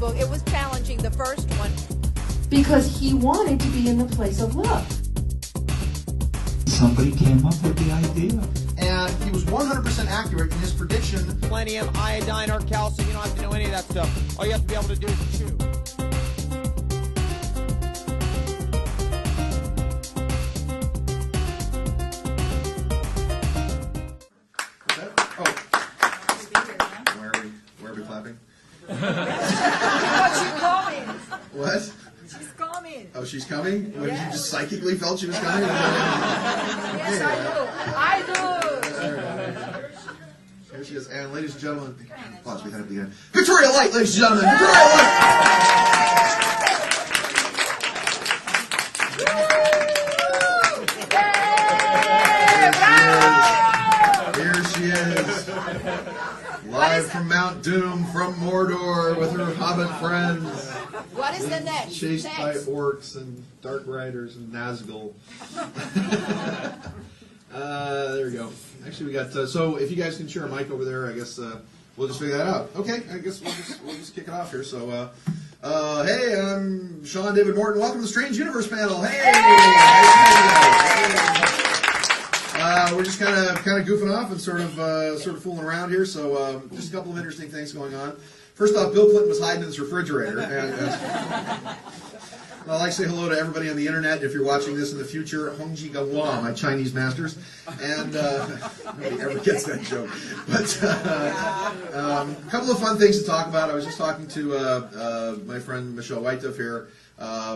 book. It was challenging, the first one. Because he wanted to be in the place of love. Somebody came up with the idea. And he was 100% accurate in his prediction. Selenium, iodine, or calcium, you don't have to know any of that stuff. All you have to be able to do is chew. What? She's coming. Oh, she's coming? What, Yes. you just psychically felt she was coming? Yes, I do. Here she is. And ladies and gentlemen, pause behind the end. Victoria Light, ladies and gentlemen. Victoria Light! Here she is. Live from Mount Doom, from Mordor, with her hobbit friends. What is the next? Chased by orcs and dark riders and Nazgul. There we go. Actually, we got. So, if you guys can share a mic over there, I guess we'll just figure that out. Okay, I guess we'll just kick it off here. So, hey, I'm Sean David Morton. Welcome to the Strange Universe panel. Hey. We're just kind of goofing off and sort of fooling around here. So, just a couple of interesting things going on. First off, Bill Clinton was hiding in his refrigerator. And, I'd like to say hello to everybody on the internet. If you're watching this in the future, Hongji Gawa, my Chinese masters. And nobody ever gets that joke. But a couple of fun things to talk about. I was just talking to my friend Michelle Whiteduff here.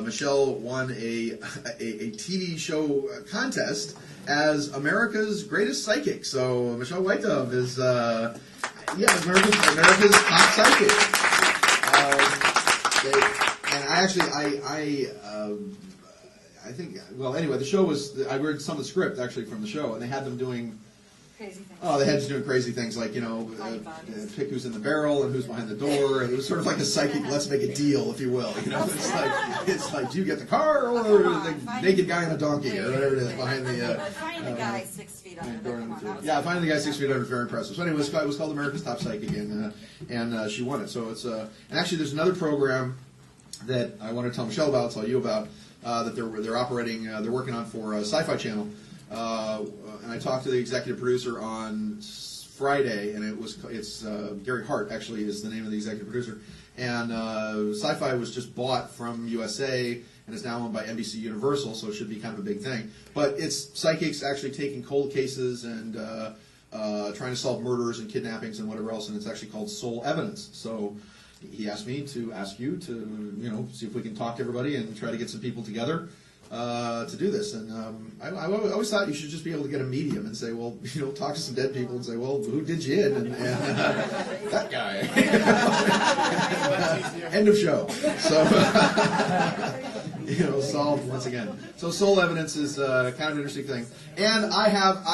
Michelle won a TV show contest as America's greatest psychic. So Michelle Whiteduff is America's top psychic. I think, well, anyway, the show was, I read some of the script, actually, from the show, and they had them doing crazy things. Oh, they had to doing crazy things like, pick who's in the barrel and who's behind the door, and it was sort of like a psychic let's make a deal, if you will. It's like, do you get the car or the naked guy on a donkey or whatever it is behind the... Find the guy 6 feet under there. Come on, yeah, finding the guy 6 feet under is very impressive. So anyway, it was called America's Top Psychic, and she won it. So it's and actually there's another program that I want to tell Michelle about, tell you about, that they're operating, they're working on for Sci-Fi Channel. And I talked to the executive producer on Friday, and it's Gary Hart, actually, is the name of the executive producer. And Sci-Fi was just bought from USA and is now owned by NBC Universal, so it should be kind of a big thing. But it's psychics actually taking cold cases and trying to solve murders and kidnappings and whatever else, and it's actually called Soul Evidence. So he asked me to ask you to, see if we can talk to everybody and try to get some people together to do this. And I always thought you should just be able to get a medium and say, well, talk to some dead people and say, well, who did you in? And that guy. End of show. So, solved once again. So Soul Evidence is kind of an interesting thing. And I have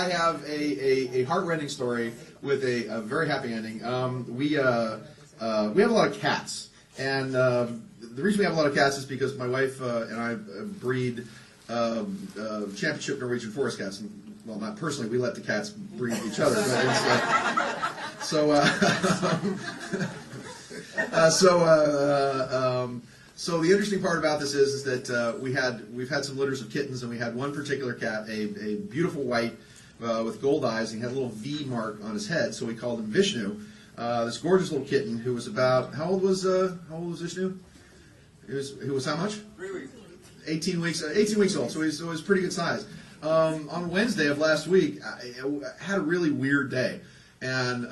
a heart-rending story with a very happy ending. We have a lot of cats. And the reason we have a lot of cats is because my wife and I breed championship Norwegian forest cats. And, well, not personally, we let the cats breed each other. But it's, so the interesting part about this is that we've had some litters of kittens, and we had one particular cat, a beautiful white with gold eyes, and he had a little V mark on his head, so we called him Vishnu. This gorgeous little kitten who was about, how old was Vishnu? He was how much? 3 weeks. 18 weeks old, so he was pretty good size. On Wednesday of last week, I had a really weird day. And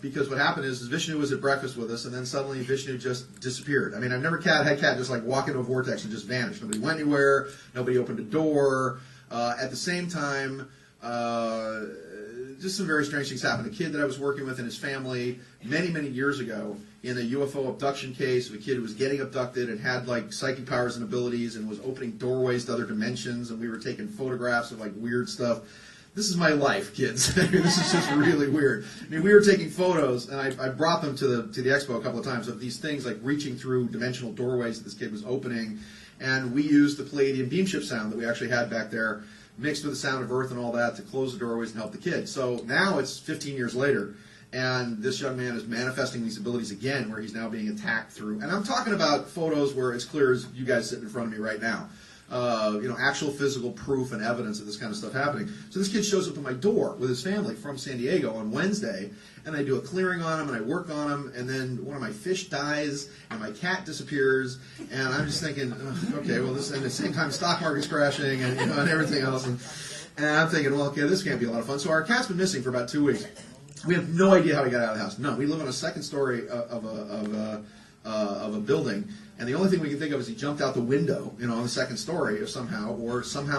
because what happened is Vishnu was at breakfast with us, and then suddenly Vishnu just disappeared. I mean, I've never had cat just like walk into a vortex and just vanish. Nobody went anywhere. Nobody opened a door. At the same time, just some very strange things happened. A kid that I was working with and his family many, many years ago in a UFO abduction case of a kid who was getting abducted and had like psychic powers and abilities and was opening doorways to other dimensions, and we were taking photographs of like weird stuff. This is my life, kids. This is just really weird. I mean, we were taking photos, and I brought them to the expo a couple of times of these things like reaching through dimensional doorways that this kid was opening, and we used the Palladium beam ship sound that we actually had back there, mixed with the sound of Earth and all that, to close the doorways and help the kid. So now it's 15 years later, And this young man is manifesting these abilities again, where he's now being attacked through. And I'm talking about photos where it's clear as you guys sitting in front of me right now. Actual physical proof and evidence of this kind of stuff happening. So this kid shows up at my door with his family from San Diego on Wednesday, and I do a clearing on him, and I work on him, and then one of my fish dies, and my cat disappears, and I'm just thinking, okay, well, this, and at the same time, stock market's crashing, and and everything else, and I'm thinking, well, okay, this can't be a lot of fun. So our cat's been missing for about 2 weeks. We have no idea how he got out of the house. No, we live on a second story of a building. And the only thing we can think of is he jumped out the window, on the second story or somehow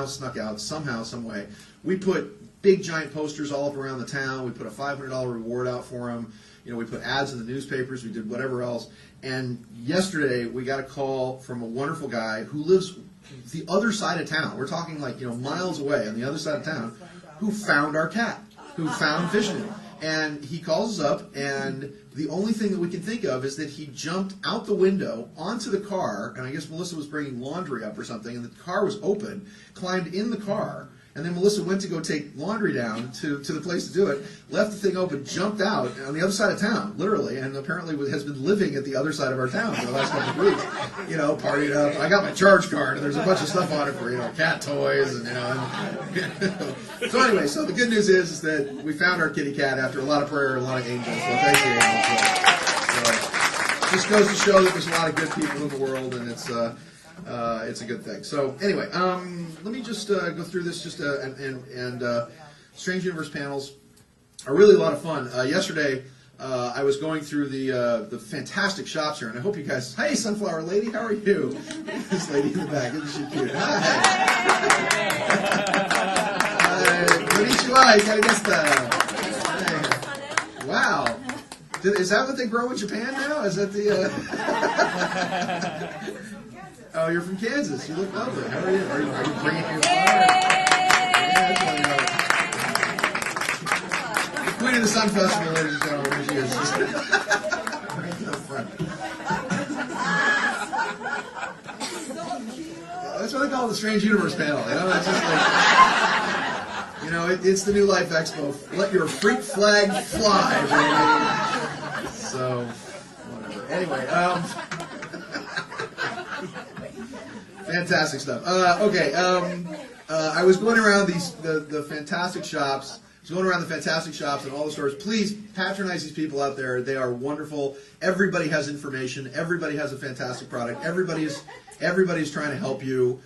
snuck out, somehow, some way. We put big giant posters all up around the town. We put a $500 reward out for him. We put ads in the newspapers. We did whatever else. And yesterday we got a call from a wonderful guy who lives the other side of town. We're talking like, miles away on the other side of town, who found our cat, who found fishing it. And he calls us up, and the only thing that we can think of is that he jumped out the window onto the car, and I guess Melissa was bringing laundry up or something, and the car was open, climbed in the car, and then Melissa went to go take laundry down to the place to do it, left the thing open, jumped out on the other side of town, literally, and apparently has been living at the other side of our town for the last couple of weeks. Partied up. I got my charge card, and there's a bunch of stuff on it for, cat toys, and, So anyway, so the good news is that we found our kitty cat after a lot of prayer and a lot of angels, so thank you. So, just goes to show that there's a lot of good people in the world, and it's a good thing. So anyway, let me just go through this. Strange Universe panels are really a lot of fun. Yesterday, I was going through the fantastic shops here, and I hope you guys. Hey, Sunflower Lady, how are you? This lady in the back, isn't she cute? Konnichiwa, hey. Wow. Is that what they grow in Japan now? Is that the? Oh, you're from Kansas. You look lovely. How are you? Are you bringing your flower? The Queen of the Sun Festival, ladies and gentlemen. Here she is. That's what they call the Strange Universe panel. It's just like, it's the new Life Expo. Let your freak flag fly, baby. So, whatever. Anyway, fantastic stuff. I was going around the fantastic shops. I was going around the fantastic shops and all the stores. Please patronize these people out there. They are wonderful. Everybody has information. Everybody has a fantastic product. Everybody's trying to help you.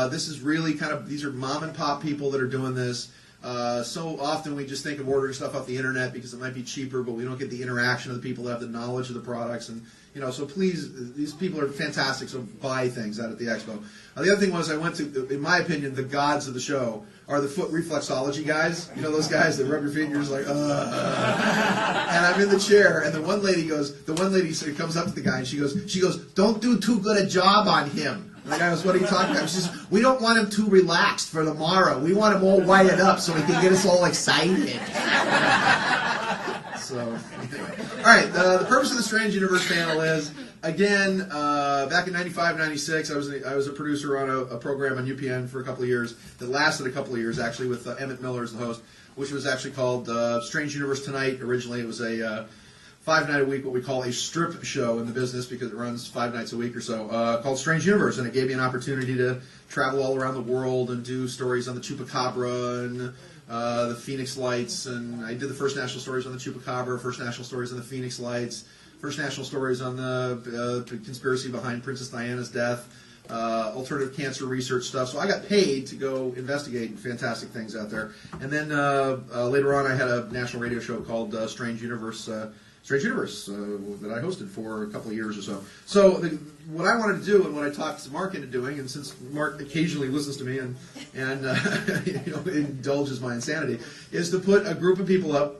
This is really these are mom and pop people that are doing this. So often we just think of ordering stuff off the internet because it might be cheaper, but we don't get the interaction of the people that have the knowledge of the products. And so please, these people are fantastic. So buy things out at the expo. The other thing was I went to, in my opinion, the gods of the show are the foot reflexology guys. Those guys that rub your feet and you're just like, And I'm in the chair, and the one lady comes up to the guy and she goes, don't do too good a job on him. And the guy goes, what are you talking about? She says, we don't want him too relaxed for tomorrow. We want him all wired up so he can get us all excited. So, anyway. All right, the purpose of the Strange Universe panel is, again, back in 95, 96, I was a producer on a program on UPN for a couple of years that lasted a couple of years, actually, with Emmett Miller as the host, which was actually called Strange Universe Tonight. Originally, it was a 5-night-a-week, what we call a strip show in the business because it runs 5 nights a week or so, called Strange Universe, and it gave me an opportunity to travel all around the world and do stories on the Chupacabra and the Phoenix Lights, and I did the first national stories on the Chupacabra, first national stories on the Phoenix Lights, first national stories on the conspiracy behind Princess Diana's death, alternative cancer research stuff. So I got paid to go investigate fantastic things out there. And then later on I had a national radio show called Strange Universe that I hosted for a couple of years or so. So what I wanted to do and what I talked Mark into doing, and since Mark occasionally listens to me and indulges my insanity, is to put a group of people up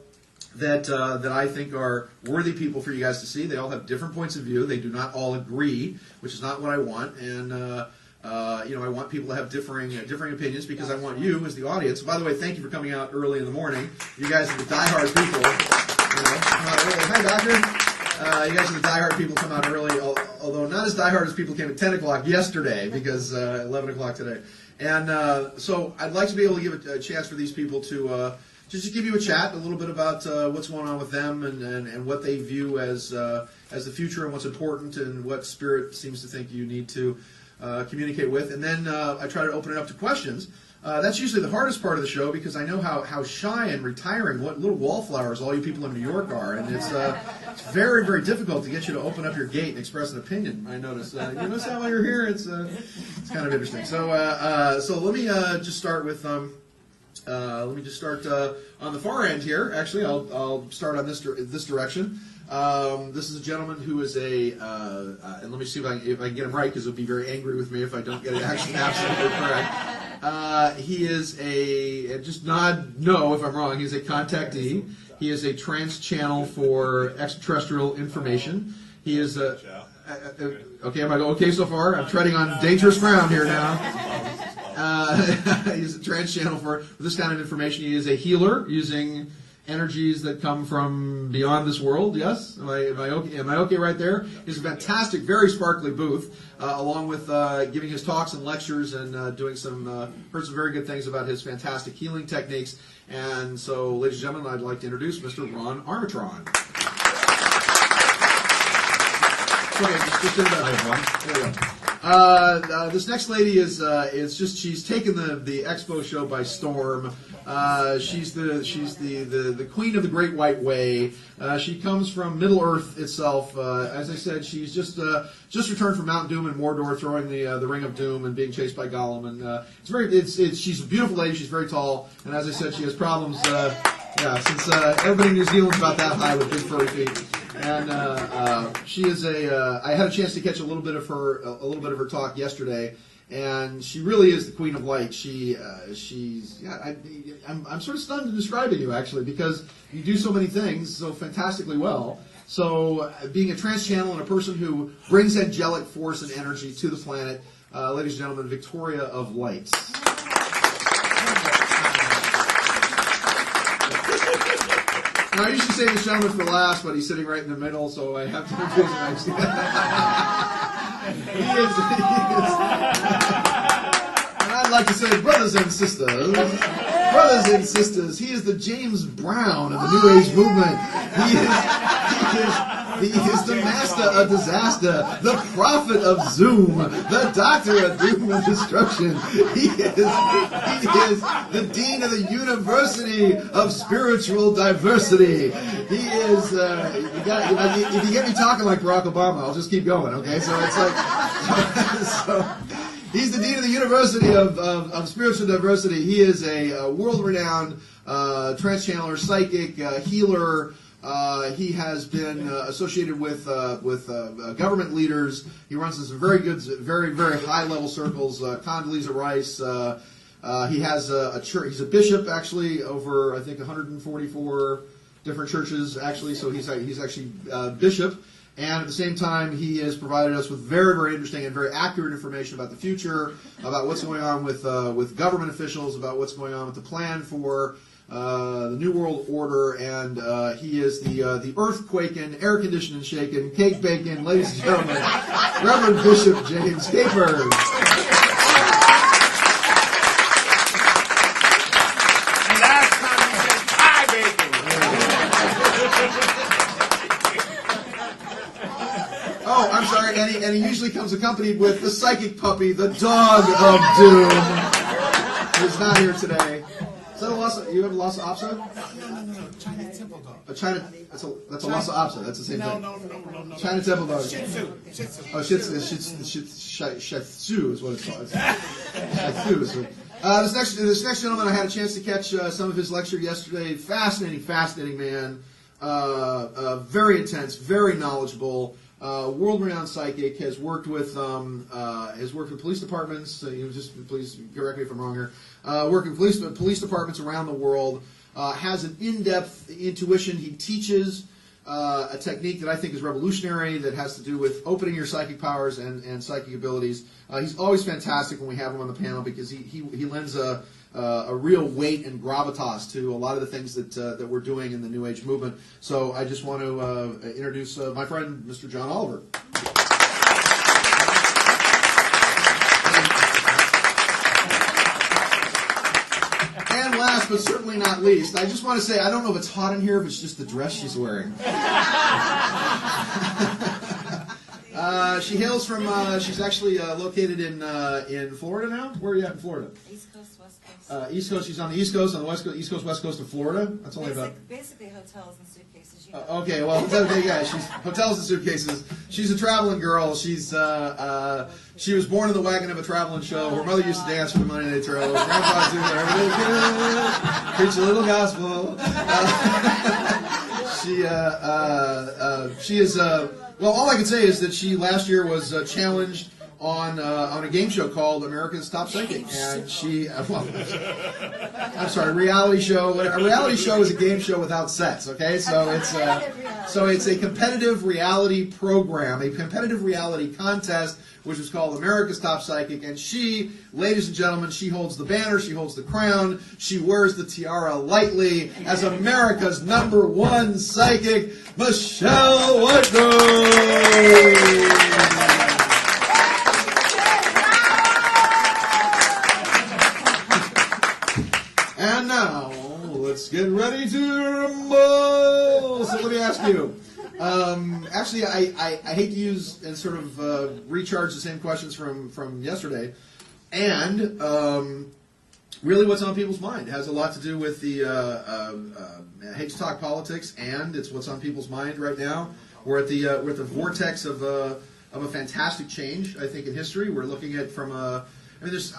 that I think are worthy people for you guys to see. They all have different points of view. They do not all agree, which is not what I want. And I want people to have differing opinions because I want you as the audience. By the way, thank you for coming out early in the morning. You guys are the diehard people. Come out early. Hi, doctor. You guys are the diehard people come out early, although not as diehard as people came at 10 o'clock yesterday because 11 o'clock today. And so I'd like to be able to give a chance for these people to just to give you a chat, a little bit about what's going on with them and what they view as the future and what's important and what Spirit seems to think you need to communicate with. And then I try to open it up to questions. That's usually the hardest part of the show because I know how shy and retiring, what little wallflowers all you people in New York are, and it's very, very difficult to get you to open up your gate and express an opinion. I notice. You notice that while you're here, it's kind of interesting. So let me just start with on the far end here. Actually, I'll start on this direction. This is a gentleman who is and let me see if I can get him right because he'll be very angry with me if I don't get it absolutely correct. He is just nod no if I'm wrong, he's a contactee. He is a trans channel for extraterrestrial information. He is okay, am I okay so far? I'm treading on dangerous ground here now. He's a trans channel for this kind of information. He is a healer using energies that come from beyond this world. Yes, am I okay right there? He's a fantastic, very sparkly booth, along with giving his talks and lectures and doing heard some very good things about his fantastic healing techniques. And so, ladies and gentlemen, I'd like to introduce Mr. Ron Armatron. This next lady is she's taken the expo show by storm. She's the queen of the Great White Way. She comes from Middle Earth itself. As I said, she's just returned from Mount Doom and Mordor, throwing the Ring of Doom and being chased by Gollum. And she's a beautiful lady. She's very tall, and as I said, she has problems. Since everybody in New Zealand's about that high with big furry feet. And she is I had a chance to catch a little bit of her talk yesterday, and she really is the Queen of Light. I'm sort of stunned in describing you actually because you do so many things so fantastically well. So being a trans channel and a person who brings angelic force and energy to the planet, ladies and gentlemen, Victoria of Light. Now, I usually say this gentleman for last, but he's sitting right in the middle, so I have to introduce him. And I'd like to say, brothers and sisters, he is the James Brown of the New Age movement. He is the master of disaster, the prophet of Zoom, the doctor of doom and destruction. He is the dean of the University of Spiritual Diversity. He is, if you get me talking like Barack Obama, I'll just keep going, okay? So it's like, he's the dean of the University of Spiritual Diversity. He is a world-renowned trance channeler, psychic, healer. He has been associated with government leaders. He runs some very good, very, very high-level circles. Condoleezza Rice. He has a church. He's a bishop, actually, over I think 144 different churches, actually. So he's actually bishop. And at the same time, he has provided us with very, very interesting and very accurate information about the future, about what's going on with government officials, about what's going on with the plan for the New World Order, and he is the earthquaking, air conditioned and shaken, cake baking, ladies and gentlemen, Reverend Bishop James Capers. Last time he said pie baking. Oh, I'm sorry, and he usually comes accompanied with the psychic puppy, the dog of doom, who's not here today. Is that a Lhasa? You have a Lhasa Apso? No. China temple dog. That's a Lhasa Apso. That's the same thing. No. China temple dog. Shih Tzu. Oh, Shih Tzu is what it's called. Shih Tzu. This next gentleman, I had a chance to catch some of his lecture yesterday. Fascinating man. Very intense, very knowledgeable. World-renowned psychic, has worked with police departments. Please correct me if I'm wrong here. Working with police departments around the world. Has an in-depth intuition. He teaches a technique that I think is revolutionary that has to do with opening your psychic powers and psychic abilities. He's always fantastic when we have him on the panel because he lends a real weight and gravitas to a lot of the things that we're doing in the New Age movement. So I just want to introduce my friend, Mr. John Oliver. And last but certainly not least, I just want to say I don't know if it's hot in here, if it's just the dress she's wearing. She hails from. She's actually located in Florida now. Where are you at in Florida? East Coast, West Coast. East Coast. She's on the East Coast, on the West Coast, East Coast, West Coast of Florida. That's only about. Basically hotels and suitcases. You know. Okay, well, okay, yeah, she's hotels and suitcases. She's a traveling girl. She's she was born in the wagon of a traveling show. Her mother used to dance for the Monday Night Trail. Grandpa's doing everything's good. Preach a little gospel. She is. Well, all I can say is that she last year was challenged on a game show called America's Top Psychic, and she. I'm sorry, reality show. A reality show is a game show without sex. Okay, so it's a competitive reality program, a competitive reality contest, which is called America's Top Psychic, and she, ladies and gentlemen, she holds the banner, she holds the crown, she wears the tiara lightly as America's #1 psychic, Michelle Whitney. And now, let's get ready to rumble. So let me ask you. Actually, I hate to use and sort of recharge the same questions from yesterday. And really what's on people's mind. It has a lot to do with the, I hate to talk politics, and it's what's on people's mind right now. We're at the vortex of a fantastic change, I think, in history. We're looking at from a, I mean, there's,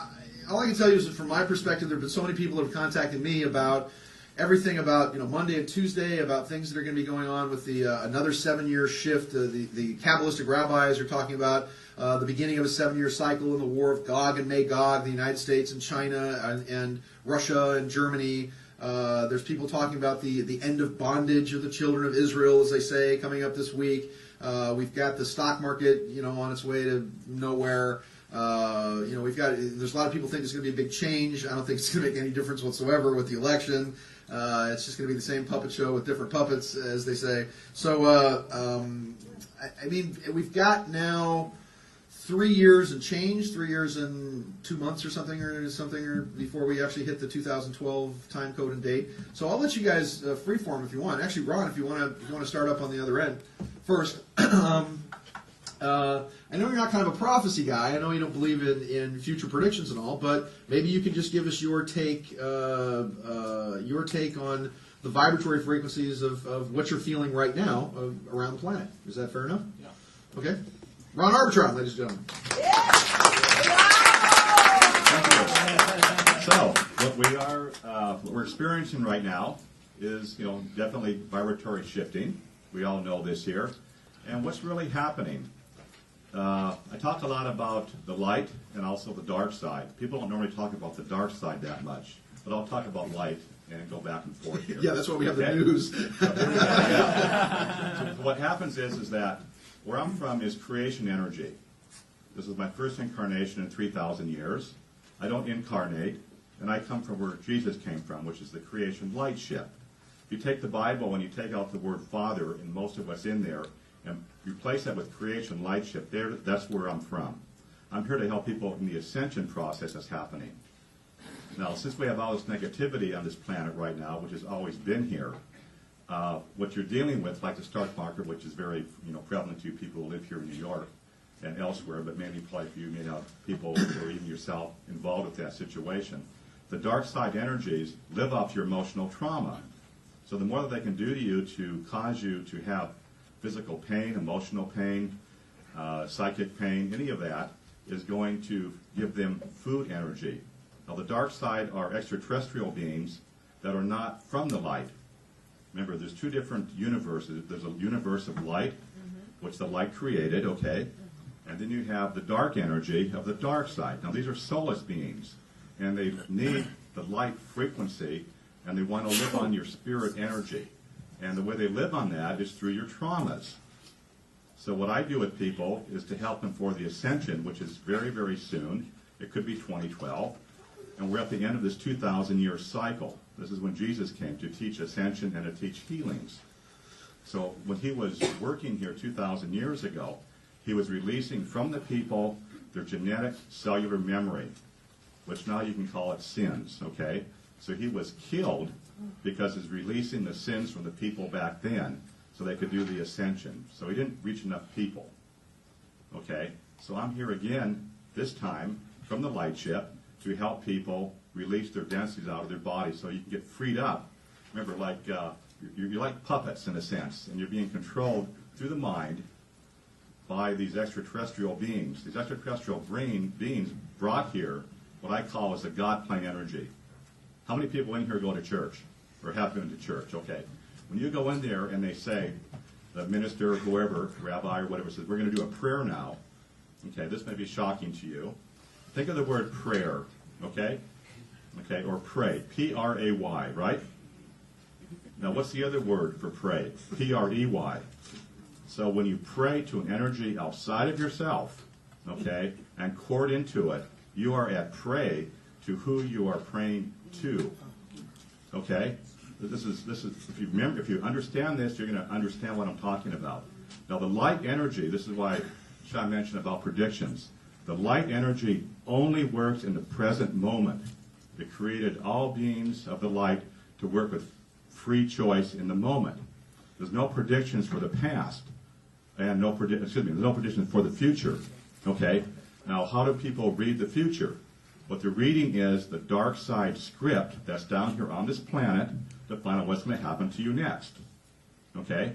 all I can tell you is that from my perspective, there have been so many people that have contacted me about everything about, you know, Monday and Tuesday, about things that are going to be going on with the another 7-year shift. The Kabbalistic rabbis are talking about the beginning of a 7-year cycle in the war of Gog and Magog, the United States and China and Russia and Germany. There's people talking about the end of bondage of the children of Israel, as they say, coming up this week. We've got the stock market, you know, on its way to nowhere. You know, there's a lot of people think there's going to be a big change. I don't think it's going to make any difference whatsoever with the election. It's just going to be the same puppet show with different puppets, as they say. So, I mean, we've got now 3 years and change, 3 years and 2 months or something before we actually hit the 2012 time code and date. So I'll let you guys freeform if you want. Actually, Ron, if you want to start up on the other end first. I know you're not kind of a prophecy guy. I know you don't believe in future predictions and all, but maybe you can just give us your take on the vibratory frequencies of what you're feeling right now around the planet. Is that fair enough? Yeah. Okay. Ron Arbitron, ladies and gentlemen. So, what we're experiencing right now is, you know, definitely vibratory shifting. We all know this here. And what's really happening? I talk a lot about the light and also the dark side. People don't normally talk about the dark side that much, but I'll talk about light and go back and forth here. Yeah, that's why we have the news. Yeah. So what happens is that where I'm from is creation energy. This is my first incarnation in 3,000 years. I don't incarnate, and I come from where Jesus came from, which is the creation light ship. If you take the Bible and you take out the word Father and most of what's in there, and replace that with creation light ship, that's where I'm from. I'm here to help people in the ascension process that's happening. Now, since we have all this negativity on this planet right now, which has always been here, what you're dealing with, like the stock market, which is very prevalent to people who live here in New York and elsewhere, but maybe probably for you may have people or even yourself involved with that situation. The dark side energies live off your emotional trauma. So the more that they can do to you to cause you to have physical pain, emotional pain, psychic pain, any of that is going to give them food energy. Now the dark side are extraterrestrial beings that are not from the light. Remember, there's two different universes. There's a universe of light, which the light created, okay? And then you have the dark energy of the dark side. Now these are soulless beings, and they need the light frequency, and they want to live on your spirit energy. And the way they live on that is through your traumas. So what I do with people is to help them for the ascension, which is very, very soon. It could be 2012. And we're at the end of this 2,000-year cycle. This is when Jesus came to teach ascension and to teach healings. So when he was working here 2,000 years ago, he was releasing from the people their genetic cellular memory, which now you can call it sins, okay? So he was killed because he's releasing the sins from the people back then so they could do the ascension. So he didn't reach enough people. Okay? So I'm here again, this time, from the light ship, to help people release their densities out of their body so you can get freed up. Remember, like you're like puppets in a sense, and you're being controlled through the mind by these extraterrestrial beings. These extraterrestrial beings brought here what I call as the God plane energy. How many people in here go to church or have been to church? Okay. When you go in there and they say, the minister, whoever, rabbi or whatever, says, we're going to do a prayer now. Okay, this may be shocking to you. Think of the word prayer, okay? Okay, or pray, P-R-A-Y, right? Now, what's the other word for pray? P-R-E-Y. So when you pray to an energy outside of yourself, okay, and court into it, you are at prey to who you are praying to. Okay? This is if you remember, if you understand this, you're going to understand what I'm talking about. Now, the light energy, this is why Sean mentioned about predictions. The light energy only works in the present moment. It created all beings of the light to work with free choice in the moment. There's no predictions for the past, and there's no predictions for the future. Okay? Now, how do people read the future? What they're reading is the dark side script that's down here on this planet to find out what's going to happen to you next. Okay?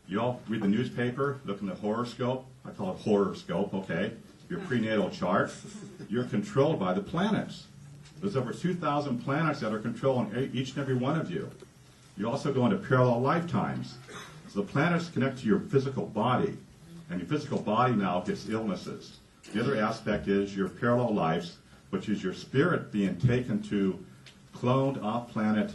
You all read the newspaper, look in the horoscope. I call it horoscope, okay? Your prenatal chart. You're controlled by the planets. There's over 2,000 planets that are controlling each and every one of you. You also go into parallel lifetimes. So the planets connect to your physical body, and your physical body now gets illnesses. The other aspect is your parallel lives, which is your spirit being taken to cloned off-planet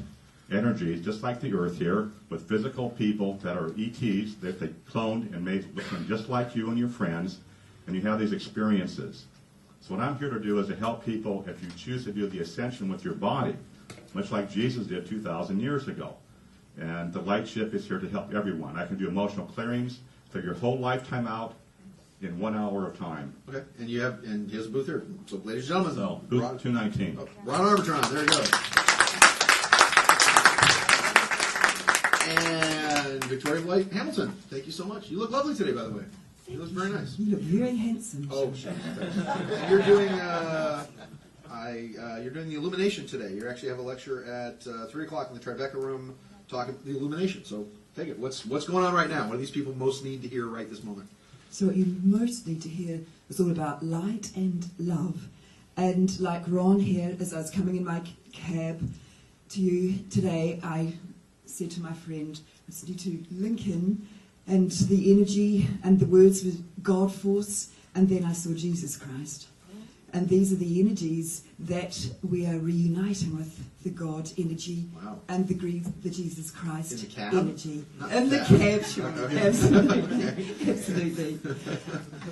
energies, just like the Earth here, with physical people that are ETs that they cloned and made looking just like you and your friends, and you have these experiences. So what I'm here to do is to help people if you choose to do the ascension with your body, much like Jesus did 2,000 years ago. And the light ship is here to help everyone. I can do emotional clearings, figure your whole lifetime out in 1 hour of time. Okay, and he has a booth here. So, ladies and gentlemen, So, booth 219. Ron Arbitron, there you go. And Victoria White Hamilton, thank you so much. You look lovely today, by the way. You look very nice. You look very handsome. Oh, you're doing you're doing the illumination today. You actually have a lecture at 3 o'clock in the Tribeca room talking the illumination. So take it. What's going on right now? What do these people most need to hear right this moment? So what you most need to hear is all about light and love. And like Ron here, as I was coming in my cab to you today, I said to my friend, I said to Lincoln, and the energy and the words were God force, and then I saw Jesus Christ. And these are the energies that we are reuniting with, the God energy. Wow. And the Jesus Christ In the cab? energy. Not In the cab. cab, sure. Okay. Absolutely. Okay. Absolutely.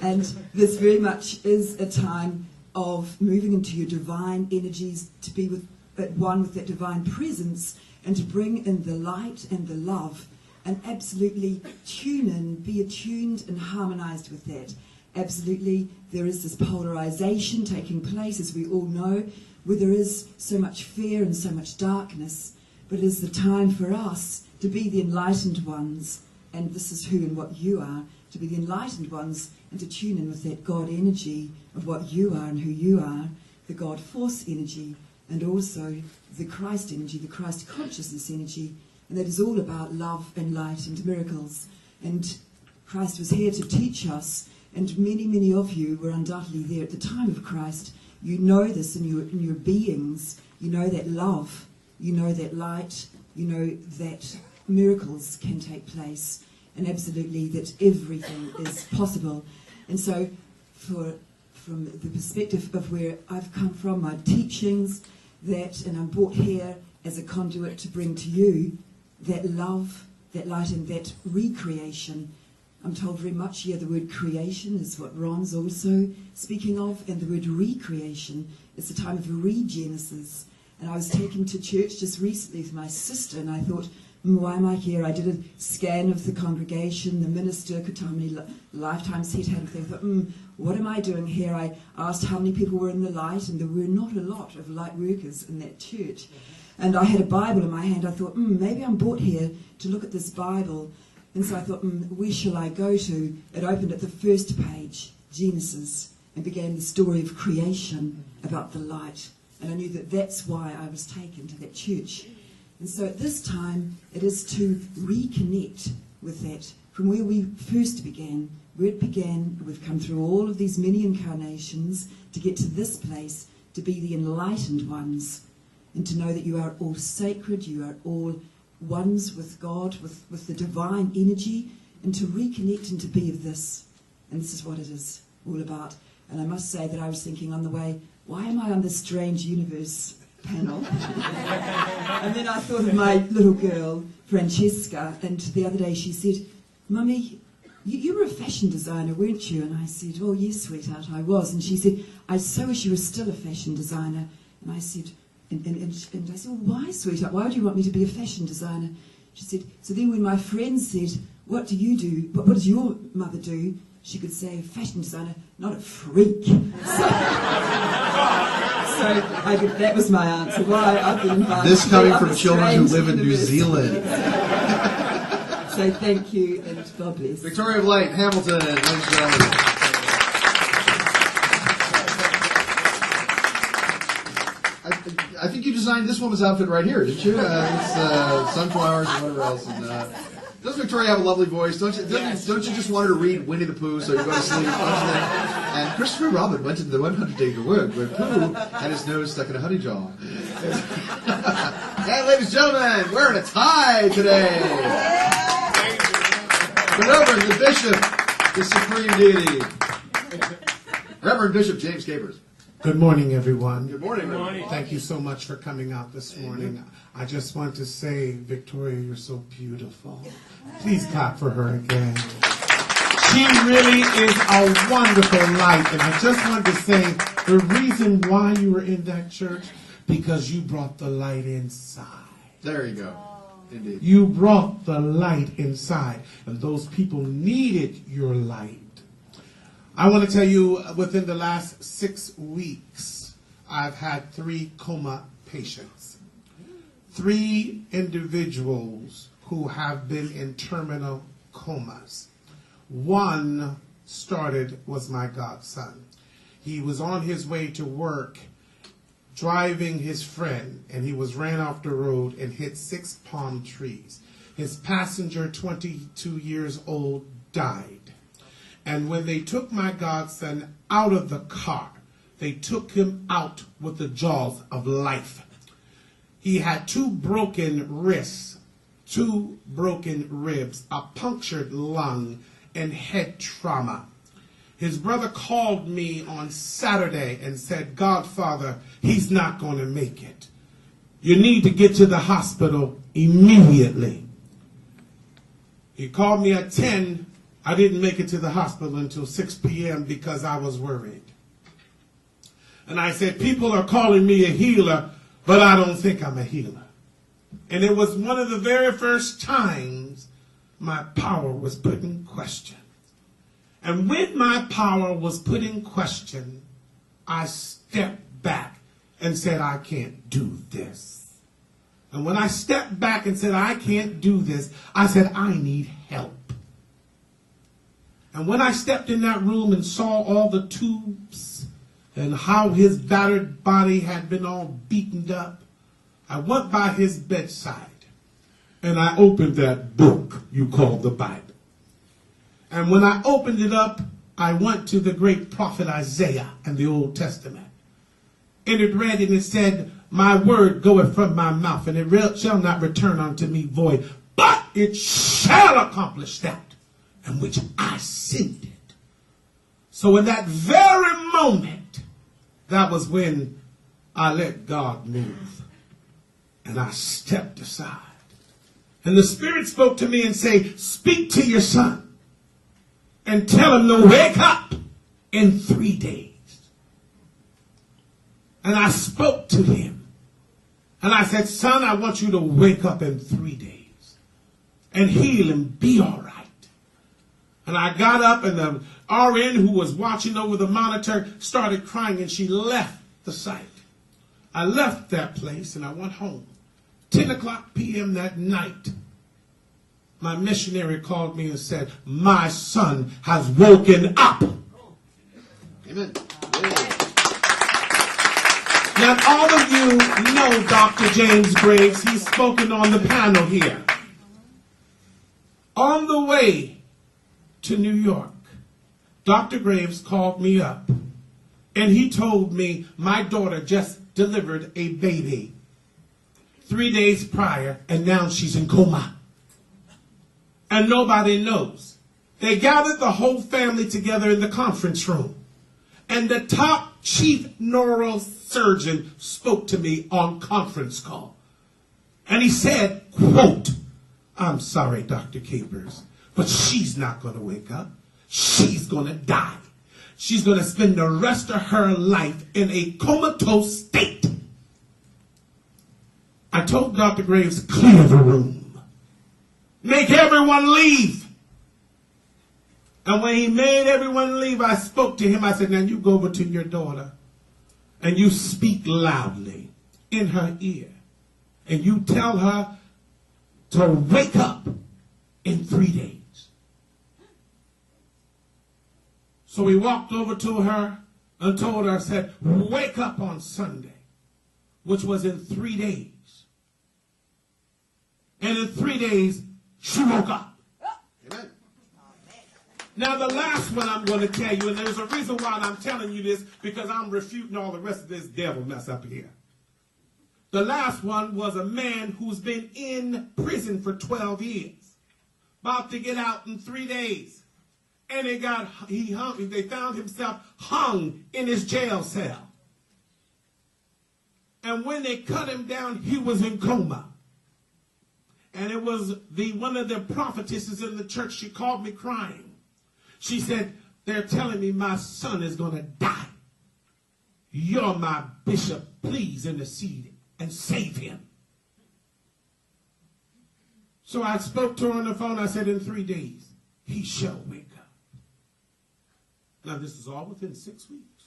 And this very much is a time of moving into your divine energies, to be at one with that divine presence, and to bring in the light and the love, and absolutely tune in, be attuned and harmonized with that. Absolutely, there is this polarization taking place, as we all know, where there is so much fear and so much darkness, but it is the time for us to be the enlightened ones, and this is who and what you are, to be the enlightened ones and to tune in with that God energy of what you are and who you are, the God force energy, and also the Christ energy, the Christ consciousness energy, and that is all about love and light and miracles. And Christ was here to teach us, and many, many of you were undoubtedly there at the time of Christ. You know this in your beings. You know that love, you know that light, you know that miracles can take place, and absolutely that everything is possible. And so from the perspective of where I've come from, my teachings, and I'm brought here as a conduit to bring to you that love, that light, and that recreation. I'm told very much here the word creation is what Ron's also speaking of, and the word recreation is the time of regenesis. And I was taken to church just recently with my sister, and I thought, why am I here? I did a scan of the congregation. The minister could tell me lifetimes he'd had. I thought, what am I doing here? I asked how many people were in the light, and there were not a lot of light workers in that church. And I had a Bible in my hand. I thought, maybe I'm brought here to look at this Bible. And so I thought, where shall I go to? It opened at the first page, Genesis, and began the story of creation about the light. And I knew that that's why I was taken to that church. And so at this time, it is to reconnect with that from where we first began. Where it began, we've come through all of these many incarnations to get to this place, to be the enlightened ones, and to know that you are all sacred, you are all ones with God, with the divine energy, and to reconnect and to be of this. And this is what it is all about. And I must say that I was thinking on the way, why am I on this strange universe panel? And then I thought of my little girl, Francesca, and the other day she said, Mummy, you were a fashion designer, weren't you? And I said, oh yes, sweetheart, I was. And she said, I so wish you were still a fashion designer. And I said, and I said, well, why, sweetheart? Why would you want me to be a fashion designer? She said, so then when my friend said, what do you do? What does your mother do? She could say, fashion designer, not a freak. So that was my answer. Why I've been invited. This coming from children who live in New Zealand. So thank you and God bless. Victoria of Light, Hamilton, ladies and gentlemen. I think you designed this woman's outfit right here, didn't you? It's sunflowers and whatever else. And, doesn't Victoria have a lovely voice? Don't you just want her to read Winnie the Pooh so you go to sleep? And Christopher Robin went into the 100-day work where Pooh had his nose stuck in a honey jar. And ladies and gentlemen, wearing a tie today. The Reverend, the Bishop, the Supreme Deity. Reverend Bishop James Capers. Good morning, everyone. Good morning. Good morning. Thank you so much for coming out this morning. I just want to say, Victoria, you're so beautiful. Please clap for her again. She really is a wonderful light. And I just want to say, the reason why you were in that church, because you brought the light inside. There you go. Indeed. You brought the light inside. And those people needed your light. I want to tell you, within the last 6 weeks, I've had 3 coma patients. 3 individuals who have been in terminal comas. One was my godson. He was on his way to work, driving his friend, and he was ran off the road and hit 6 palm trees. His passenger, 22 years old, died. And when they took my godson out of the car, they took him out with the jaws of life. He had 2 broken wrists, 2 broken ribs, a punctured lung, and head trauma. His brother called me on Saturday and said, Godfather, he's not going to make it. You need to get to the hospital immediately. He called me at 10. I didn't make it to the hospital until 6 p.m. because I was worried. And I said, people are calling me a healer, but I don't think I'm a healer. And it was one of the very first times my power was put in question. And when my power was put in question, I stepped back and said, I can't do this. And when I stepped back and said, I can't do this, I said, I need help. And when I stepped in that room and saw all the tubes and how his battered body had been all beaten up, I went by his bedside and I opened that book you call the Bible. And when I opened it up, I went to the great prophet Isaiah and the Old Testament. And it read and it said, my word goeth from my mouth, and it shall not return unto me void, but it shall accomplish that in which I sent it. So in that very moment, that was when I let God move. And I stepped aside. And the Spirit spoke to me and said, speak to your son and tell him to wake up in 3 days. And I spoke to him. And I said, son, I want you to wake up in 3 days. and heal and be all right. And I got up, and the RN who was watching over the monitor started crying, and she left the site. I left that place, and I went home. 10 o'clock p.m. that night, my missionary called me and said, my son has woken up. Amen. Now, all of you know Dr. James Graves. He's spoken on the panel here. On the way to New York, Dr. Graves called me up, and he told me my daughter just delivered a baby 3 days prior, and now she's in coma. And nobody knows. They gathered the whole family together in the conference room, and the top chief neurosurgeon spoke to me on conference call. And he said, quote, I'm sorry, Dr. Capers, but she's not going to wake up. She's going to die. She's going to spend the rest of her life in a comatose state. I told Dr. Graves, clear the room. Make everyone leave. And when he made everyone leave, I spoke to him. I said, now you go over to your daughter and you speak loudly in her ear. And you tell her to wake up in 3 days. So we walked over to her and told her, I said, wake up on Sunday, which was in 3 days. And in 3 days, she woke up. Amen. Now, the last one I'm going to tell you, and there's a reason why I'm telling you this, because I'm refuting all the rest of this devil mess up here. The last one was a man who's been in prison for 12 years, about to get out in 3 days. And they found himself hung in his jail cell. And when they cut him down, he was in coma. And it was one of the prophetesses in the church. She called me crying. She said, they're telling me my son is going to die. You're my bishop. Please intercede and save him. So I spoke to her on the phone. I said, in 3 days, he shall wake up. Now, this is all within 6 weeks.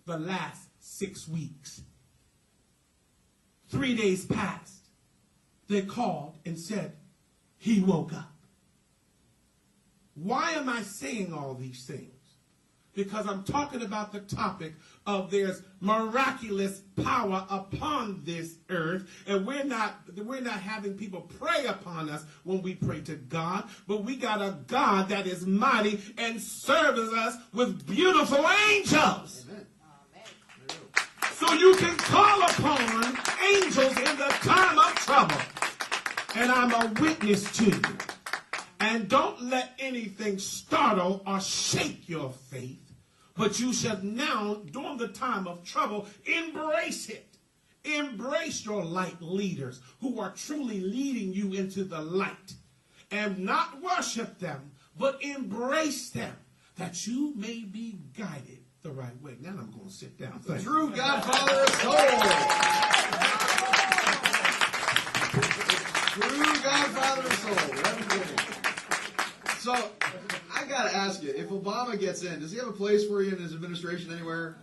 The last 6 weeks. 3 days passed. They called and said, he woke up. Why am I saying all these things? Because I'm talking about the topic of there's miraculous power upon this earth, and we're not having people pray upon us when we pray to God, but we got a God that is mighty and serves us with beautiful angels. Amen. So you can call upon angels in the time of trouble. And I'm a witness to you. And don't let anything startle or shake your faith. But you shall now, during the time of trouble, embrace it. Embrace your light leaders who are truly leading you into the light. And not worship them, but embrace them, that you may be guided the right way. Now I'm going to sit down. The true Godfather of soul. True Godfather of soul. So, I got to ask you, if Obama gets in, does he have a place for you in his administration anywhere?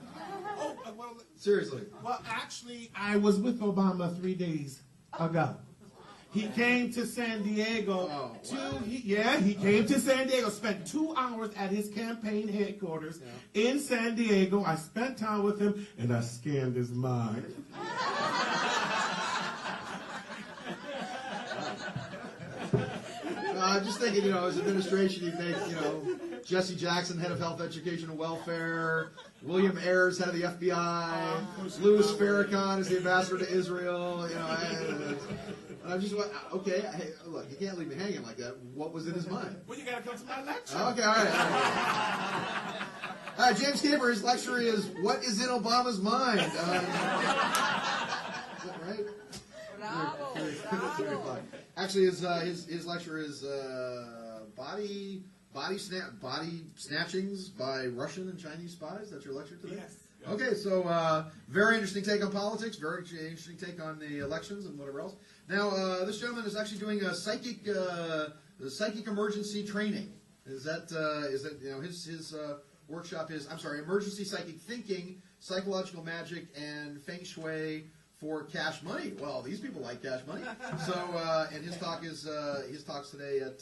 Oh, well, seriously. Well, actually, I was with Obama 3 days ago. He came to San Diego. Wow. He came to San Diego, spent 2 hours at his campaign headquarters in San Diego. I spent time with him, and I scanned his mind. I'm just thinking, his administration, he'd make, Jesse Jackson, head of health, education, and welfare, William Ayers, head of the FBI, Louis Farrakhan is the ambassador to Israel, I'm just, okay, hey, look, you can't leave me hanging like that. What was in his mind? Well, you got to come to my lecture. Okay, all right. All right, James Caper, his lecture is, What is in Obama's Mind? Is that right? Bravo. Actually, his lecture is body snatchings by Russian and Chinese spies. That's your lecture today? Yes. Okay, so very interesting take on politics, very interesting take on the elections and whatever else. Now, this gentleman is actually doing a psychic emergency training. Is that his workshop is, emergency psychic thinking, psychological magic, and feng shui for cash money. Well, these people like cash money. So, and his talk's today at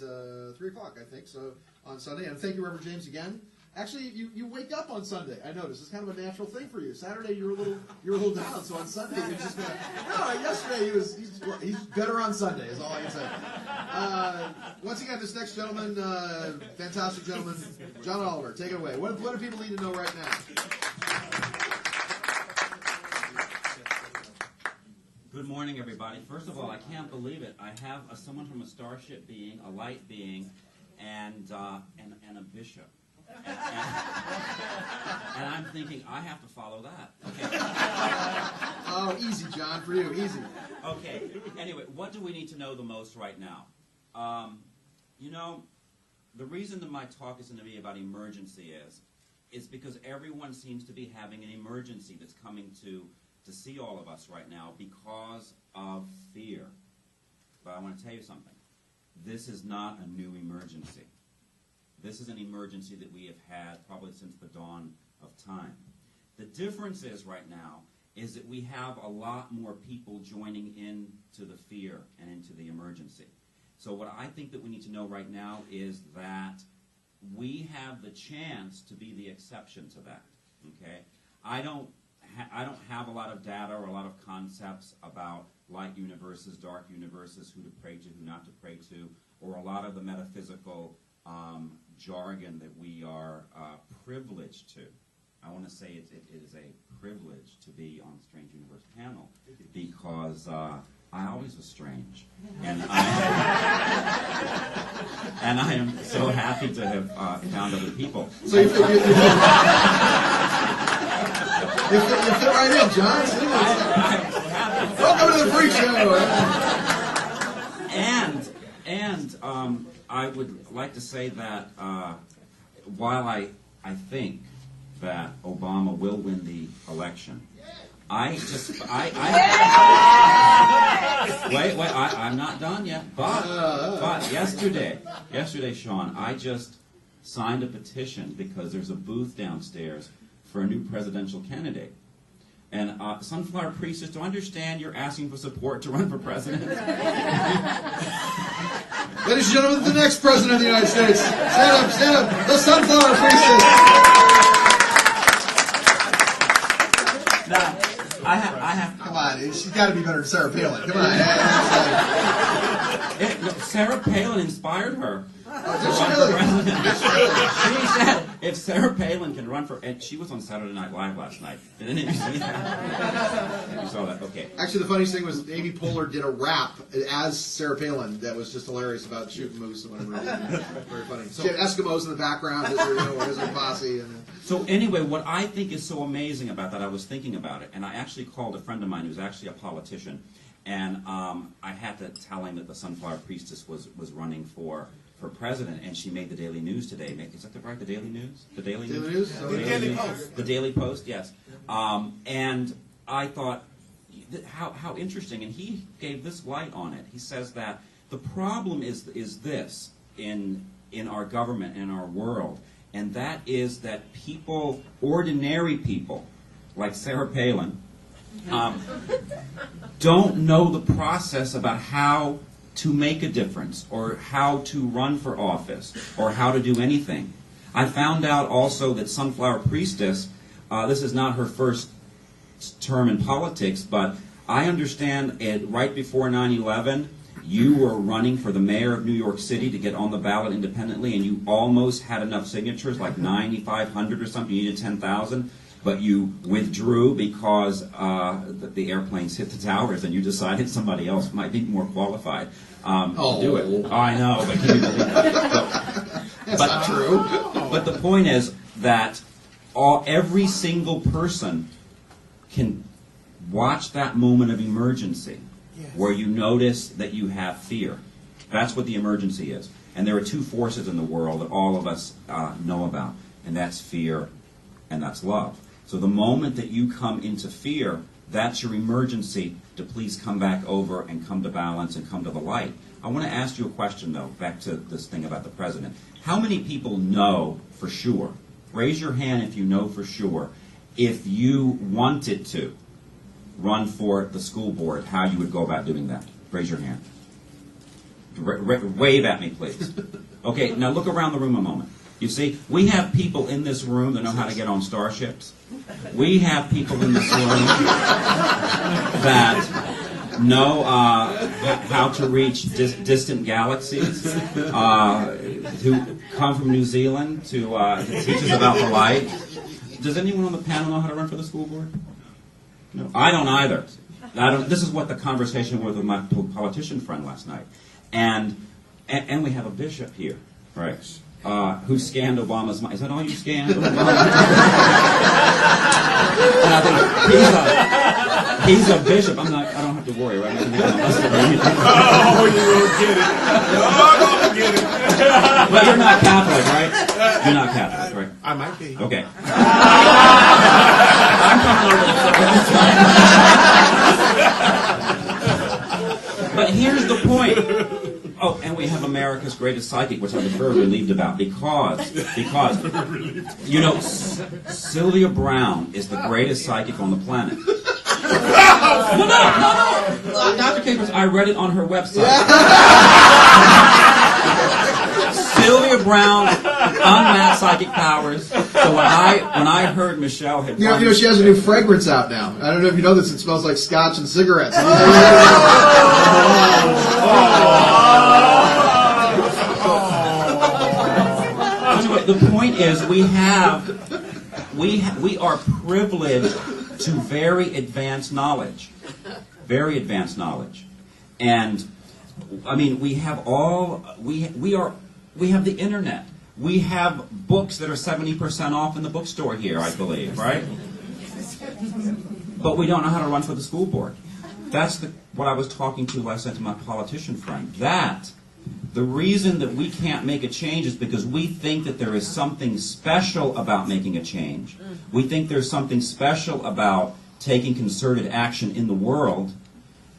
3 o'clock, I think. So on Sunday. And thank you, Reverend James, again. Actually, you wake up on Sunday. I notice it's kind of a natural thing for you. Saturday you're a little down. So on Sunday you're just gonna. No, yesterday he's better on Sunday. Is all I can say. Once again, this next gentleman, fantastic gentleman, John Oliver. Take it away. What do people need to know right now? Good morning, everybody. First of all, I can't believe it. I have someone from a starship being, a light being, and a bishop. And I'm thinking, I have to follow that. Okay. Oh, easy, John, for you, easy. Okay. Anyway, what do we need to know the most right now? The reason that my talk is going to be about emergency is because everyone seems to be having an emergency that's coming to see all of us right now because of fear. But I want to tell you something. This is not a new emergency. This is an emergency that we have had probably since the dawn of time. The difference is right now is that we have a lot more people joining into the fear and into the emergency. So what I think that we need to know right now is that we have the chance to be the exception to that. Okay? I don't have a lot of data or a lot of concepts about light universes, dark universes, who to pray to, who not to pray to, or a lot of the metaphysical jargon that we are privileged to. I want to say it is a privilege to be on the Strange Universe panel because I always was strange, and I am so happy to have found other people. So you fit right in, John. Welcome to the freak show. And I would like to say that while I think that Obama will win the election, I'm not done yet. But yesterday, Sean, I just signed a petition because there's a booth downstairs for a new presidential candidate. And Sunflower Priestess, do I understand you're asking for support to run for president? Ladies and gentlemen, the next president of the United States. Stand up, the Sunflower Priestess. Now, I have. Come on, she's got to be better than Sarah Palin. Come on. Sarah Palin inspired her. Did she really? She said, if Sarah Palin can run for, and she was on Saturday Night Live last night. Did any of you see that? You saw that? Okay. Actually, the funniest thing was Amy Poehler did a rap as Sarah Palin that was just hilarious about shooting moose and whatever. Very funny. She had Eskimos in the background as her posse. So anyway, what I think is so amazing about that, I was thinking about it, and I actually called a friend of mine who's actually a politician, and I had to tell him that the Sunflower Priestess was running for president, and she made the Daily News today. Is that right? The Daily News? The Daily News? The Daily Post. The Daily Post, yes. And I thought, how interesting. And he gave this light on it. He says that the problem is this in our government, in our world, and that is that people, ordinary people, like Sarah Palin, don't know the process about how to make a difference, or how to run for office, or how to do anything. I found out also that Sunflower Priestess, this is not her first term in politics, but I understand right before 9/11, you were running for the mayor of New York City to get on the ballot independently, and you almost had enough signatures, like 9,500 or something, you needed 10,000. But you withdrew because the airplanes hit the towers, and you decided somebody else might be more qualified to do it. Oh, I know, but can you believe that? That's not true. But the point is that every single person can watch that moment of emergency where you notice that you have fear. That's what the emergency is. And there are two forces in the world that all of us know about, and that's fear and that's love. So the moment that you come into fear, that's your emergency to please come back over and come to balance and come to the light. I want to ask you a question, though, back to this thing about the president. How many people know for sure? Raise your hand if you know for sure, if you wanted to run for the school board, how you would go about doing that. Raise your hand. Wave at me, please. Okay, now look around the room a moment. You see, we have people in this room that know how to get on starships. We have people in this room that know how to reach distant galaxies, who come from New Zealand to teach us about the light. Does anyone on the panel know how to run for the school board? No, I don't either. This is what the conversation was with my politician friend last night. And we have a bishop here, right? Who scanned Obama's money. Is that all you scanned? And I think he's a bishop. I don't have to worry, right? Oh, you won't get it. Oh, don't get it. But you're not Catholic, right? You're not Catholic, right? I might be. Okay. But here's the point. Oh, and we have America's greatest psychic, which I was very relieved about, because you know, Sylvia Brown is the greatest psychic on the planet. No, Dr. Capers, I read it on her website. Sylvia Brown, unmatched psychic powers. So when I heard Michelle had You know, she has a new fragrance out now. I don't know if you know this. It smells like scotch and cigarettes. The point is, we are privileged to very advanced knowledge, and I mean, we have the internet. We have books that are 70% off in the bookstore here, I believe, right? But we don't know how to run for the school board. That's what I was talking to last night to my politician friend. The reason that we can't make a change is because we think that there is something special about making a change. We think there's something special about taking concerted action in the world,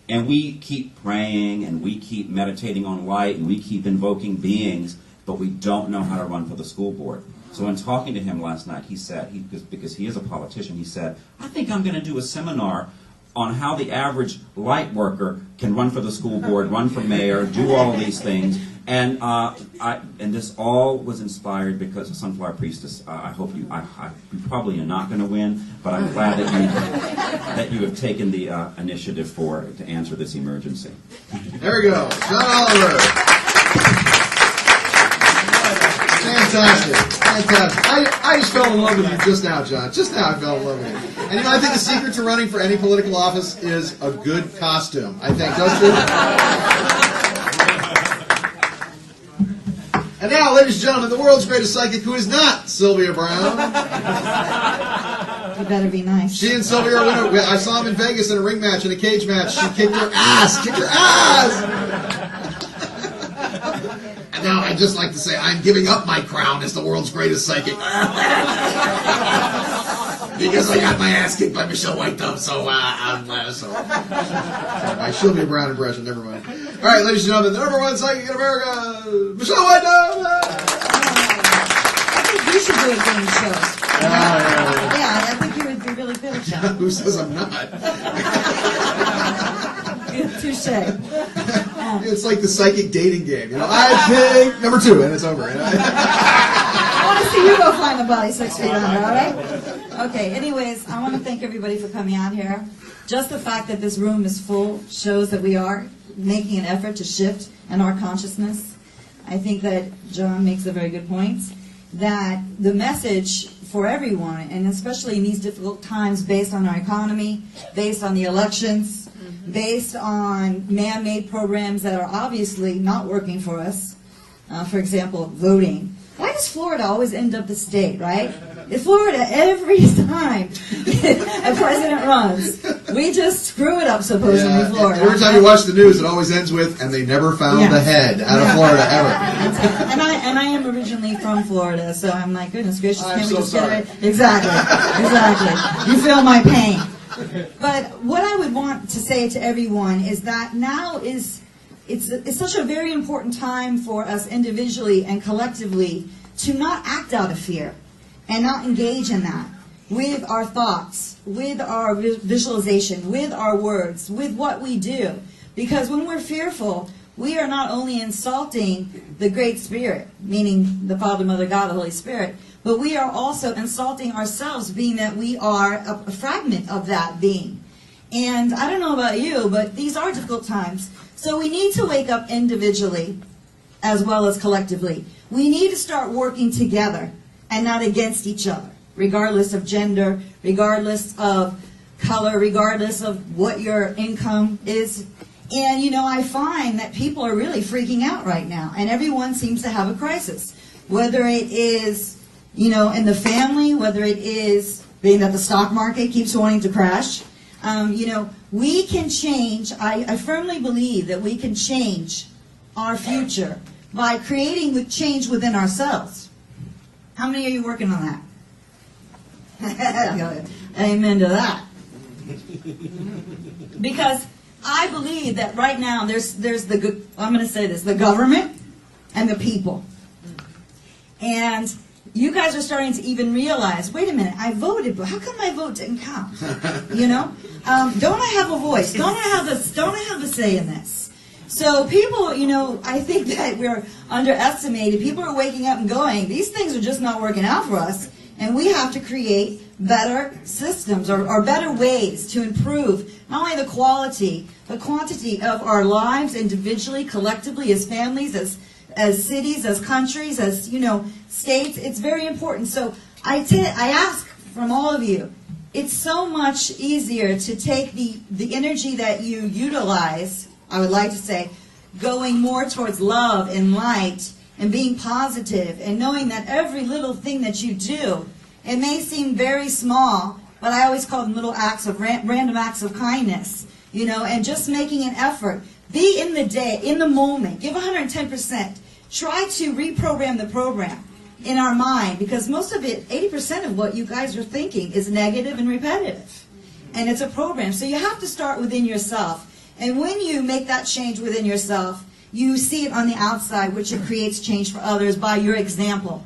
and we keep praying and we keep meditating on light and we keep invoking beings, but we don't know how to run for the school board. So in talking to him last night, he said, because he is a politician, he said, I think I'm going to do a seminar on how the average light worker can run for the school board, run for mayor, do all of these things. And this all was inspired because of Sunflower Priestess. You probably are not going to win, but I'm glad that you have taken the initiative to answer this emergency. There we go, John Oliver. Fantastic. I just fell in love with you just now, John. Just now I fell in love with you. And you know, I think the secret to running for any political office is a good costume. I think, don't you? And now, ladies and gentlemen, the world's greatest psychic, who is not Sylvia Brown. You better be nice. She and Sylvia are winner. I saw him in Vegas in a ring match, in a cage match. She kicked her ass. Kicked her ass. And now I'd just like to say I'm giving up my crown as the world's greatest psychic. Because I got my ass kicked by Michelle Whitedove, so my Sylvia Brown impression, never mind. All right, ladies and gentlemen, the number one psychic in America, Michelle Whitedove! I think you should do a game show. Yeah, I think you would be really good at that. Who says I'm not? Touche. It's like the psychic dating game, you know. I pick number 2, and it's over. You know? I want to see you go find the body 6 feet under, all right? Okay, anyways, I want to thank everybody for coming out here. Just the fact that this room is full shows that we are making an effort to shift in our consciousness. I think that John makes a very good point, that the message for everyone, and especially in these difficult times based on our economy, based on the elections, based on man-made programs that are obviously not working for us, for example, voting. Why does Florida always end up the state, right? In Florida, every time a president runs, we just screw it up, supposedly, in Florida. Every time you watch the news, it always ends with, and they never found the head out of Florida ever. And I am originally from Florida, so I'm like, goodness gracious, I'm can't we so just sorry. get it? Exactly. You feel my pain. But what I would want to say to everyone is that now it's such a very important time for us individually and collectively to not act out of fear and not engage in that with our thoughts, with our visualization, with our words, with what we do. Because when we're fearful, we are not only insulting the Great Spirit, meaning the Father, Mother, God, the Holy Spirit, but we are also insulting ourselves, being that we are a fragment of that being. And I don't know about you, but these are difficult times. So we need to wake up individually as well as collectively. We need to start working together and not against each other, regardless of gender, regardless of color, regardless of what your income is. And, you know, I find that people are really freaking out right now, and everyone seems to have a crisis. Whether it is, you know, in the family, whether it is being that the stock market keeps wanting to crash. You know, we can change. I firmly believe that we can change our future by creating change within ourselves. How many of you working on that? Amen to that. Because I believe that right now there's the, I'm going to say this, the government and the people. And you guys are starting to even realize, wait a minute, I voted, but how come my vote didn't count? You know? Don't I have a voice? Don't I have a say in this? So people, you know, I think that we're underestimated. People are waking up and going, these things are just not working out for us, and we have to create better systems or better ways to improve not only the quality, but quantity of our lives individually, collectively, as families, as cities, as countries, as, you know, states. It's very important. So I ask from all of you, it's so much easier to take the energy that you utilize, I would like to say, going more towards love and light and being positive and knowing that every little thing that you do, it may seem very small, but I always call them little acts of random acts of kindness, you know, and just making an effort. Be in the day, in the moment. Give 110%. Try to reprogram the program in our mind, because most of it, 80% of what you guys are thinking is negative and repetitive. And it's a program. So you have to start within yourself. And when you make that change within yourself, you see it on the outside, which it creates change for others by your example.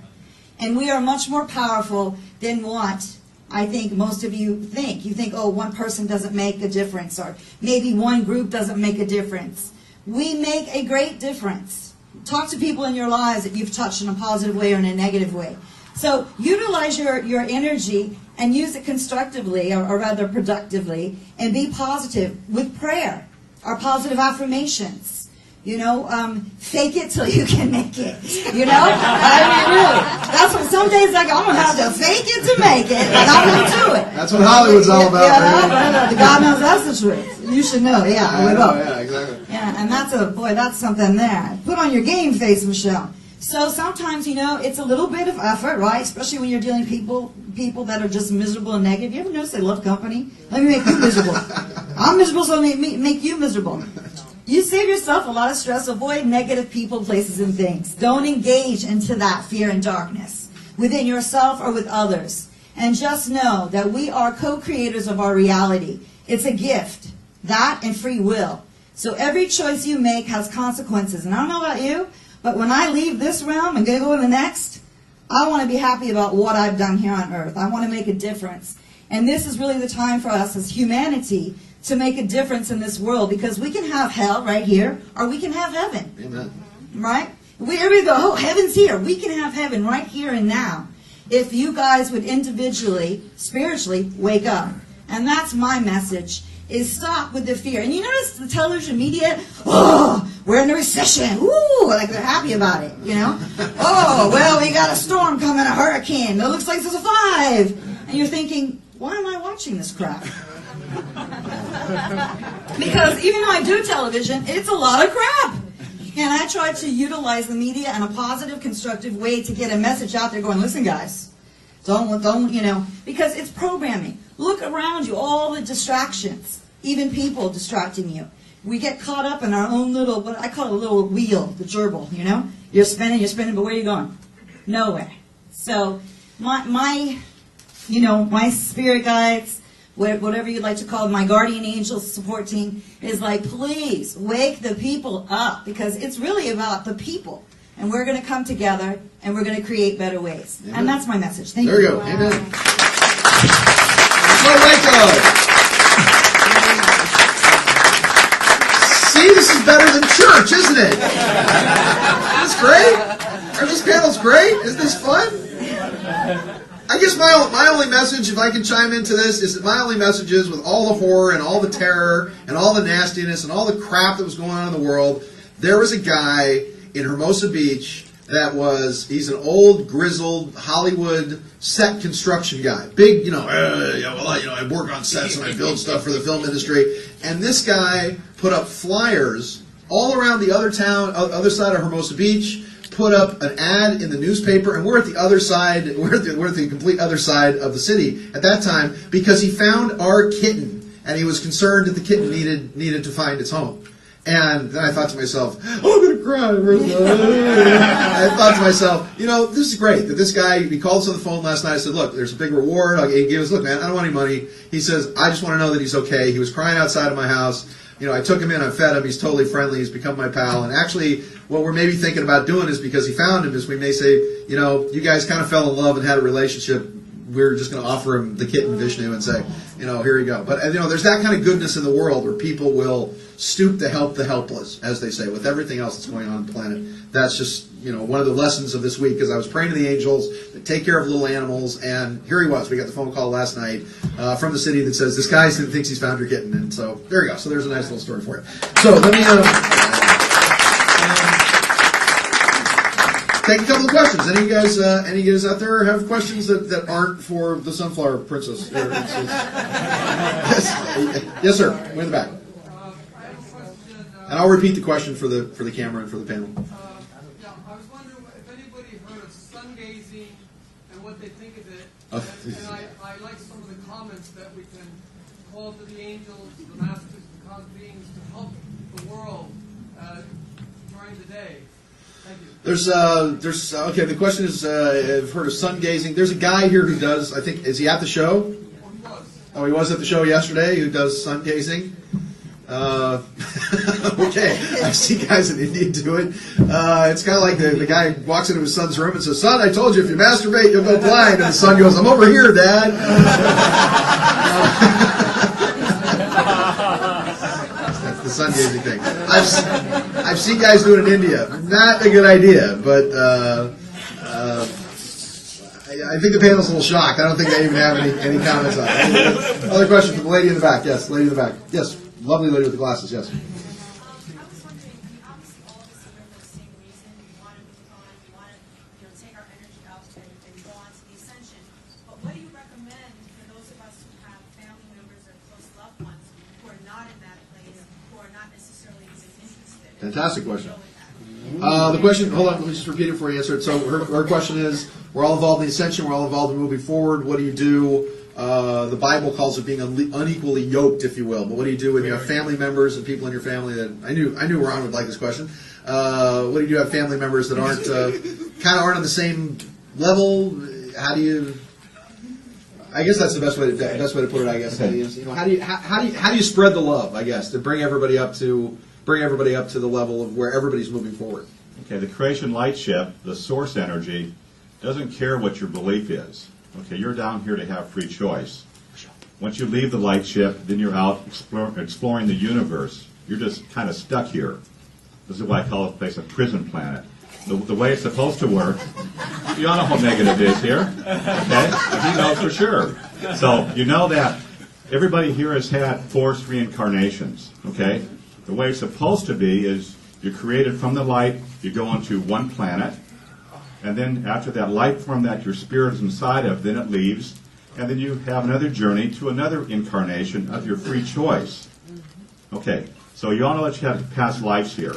And we are much more powerful than what I think most of you think. You think, oh, one person doesn't make a difference, or maybe one group doesn't make a difference. We make a great difference. Talk to people in your lives that you've touched in a positive way or in a negative way. So utilize your energy and use it constructively, or rather productively, and be positive with prayer or positive affirmations. You know, fake it till you can make it. You know? I mean, really. That's what some days like, I'm going to have to fake it to make it, and I'm going to do it. That's what Hollywood's all about. Yeah, God knows that's the truth. You should know. Yeah, I will. Yeah, exactly. Yeah, and that's something there. Put on your game face, Michelle. So sometimes, you know, it's a little bit of effort, right? Especially when you're dealing with people that are just miserable and negative. You ever notice they love company? Let me make you miserable. I'm miserable, so let me make you miserable. You save yourself a lot of stress. Avoid negative people, places, and things. Don't engage into that fear and darkness within yourself or with others. And just know that we are co-creators of our reality. It's a gift. That and free will. So every choice you make has consequences. And I don't know about you, but when I leave this realm and go to the next, I want to be happy about what I've done here on earth. I want to make a difference. And this is really the time for us as humanity to make a difference in this world, because we can have hell right here, or we can have heaven. Amen. Right? We go, oh, heaven's here. We can have heaven right here and now. If you guys would individually, spiritually, wake up. And that's my message, is stop with the fear. And you notice the television media, oh, we're in a recession. Ooh, like they're happy about it, you know? Oh, well, we got a storm coming, a hurricane. It looks like there's a 5. And you're thinking, why am I watching this crap? Because even though I do television, it's a lot of crap. And I try to utilize the media in a positive, constructive way to get a message out there going, listen, guys, Don't, you know, because it's programming. Look around you, all the distractions, even people distracting you. We get caught up in our own little, what I call a little wheel, the gerbil, you know? You're spinning, but where are you going? Nowhere. So my spirit guides, whatever you'd like to call it, my guardian angels support team is like, please wake the people up, because it's really about the people. And we're going to come together and we're going to create better ways. Amen. And that's my message. Thank you. There you go. Amen. All right, see, this is better than church, isn't it? That's great. This panel's great. Isn't this fun? I guess my only message, if I can chime into this, is that my only message is, with all the horror and all the terror and all the nastiness and all the crap that was going on in the world, there was a guy in Hermosa Beach he's an old, grizzled Hollywood set construction guy. Big, I work on sets and I build stuff for the film industry. And this guy put up flyers all around the other side of Hermosa Beach, put up an ad in the newspaper, and we're at the other side, we're at the complete other side of the city at that time, because he found our kitten, and he was concerned that the kitten needed to find its home. And then I thought to myself, I'm going to cry. I thought to myself, this is great that this guy, he called us on the phone last night. I said, look, there's a big reward. He gave us, look, man, I don't want any money. He says, I just want to know that he's okay. He was crying outside of my house. I took him in, I fed him. He's totally friendly. He's become my pal. And actually, what we're maybe thinking about doing is, because he found him, is we may say, you guys kind of fell in love and had a relationship. We're just going to offer him the kitten, Vishnu, and say, here you go. But, there's that kind of goodness in the world where people will stoop to help the helpless, as they say, with everything else that's going on in the planet. That's just, one of the lessons of this week, because I was praying to the angels that take care of little animals, and here he was. We got the phone call last night from the city that says, this guy thinks he's found your kitten. And so, there you go. So there's a nice little story for you. So, let me take a couple of questions. Any of you guys out there have questions that aren't for the Sunflower Princess? Yes, sir. Way in the back. And I'll repeat the question for the camera and for the panel. I was wondering if anybody heard of sun gazing and what they think of it. And I like some of the comments that we can call to the angels, the masters, the cosmic beings to help the world during the day. Thank you. Okay, the question is, I've heard of sun gazing. There's a guy here who does, I think, is he at the show? Oh, he was at the show yesterday, who does sun gazing. Okay, I see guys in India do it. It's kind of like the guy walks into his son's room and says, son, I told you, if you masturbate, you'll go blind. And the son goes, I'm over here, Dad. That's the sun gazing thing. I've seen guys do it in India. Not a good idea, but I think the panel's a little shocked. I don't think they even have any comments on it. Another question from the lady in the back. Yes, lady in the back. Yes, lovely lady with the glasses. Yes. I was wondering, obviously all of us are here for the same reason. We want to move on. We want to, take our energy out and go on to the ascension. But what do you recommend for those of us who have family members or close loved ones who are not in that place, who are not necessarily even interested? Fantastic question. The question, hold on, let me just repeat it before you answer it. So her question is, we're all involved in the ascension, we're all involved in moving forward. What do you do? The Bible calls it being unequally yoked, if you will. But what do you do when you have family members and people in your family that I knew Ron would like this question. What do you do? Have family members that aren't on the same level? How do you? I guess that's the best way to put it. I guess is, how do you spread the love? I guess to bring everybody up to the level of where everybody's moving forward. Okay, the creation light ship, the source energy, doesn't care what your belief is. Okay, you're down here to have free choice. Once you leave the light ship, then you're out exploring the universe. You're just kind of stuck here. This is why I call this place a prison planet. The way it's supposed to work, you all know how negative it is here. Okay? You know for sure. So you know that everybody here has had forced reincarnations. Okay? The way it's supposed to be is you're created from the light, you go onto one planet, and then after that light form that your spirit is inside of, then it leaves, and then you have another journey to another incarnation of your free choice. Okay, so you all know that you have past lives here.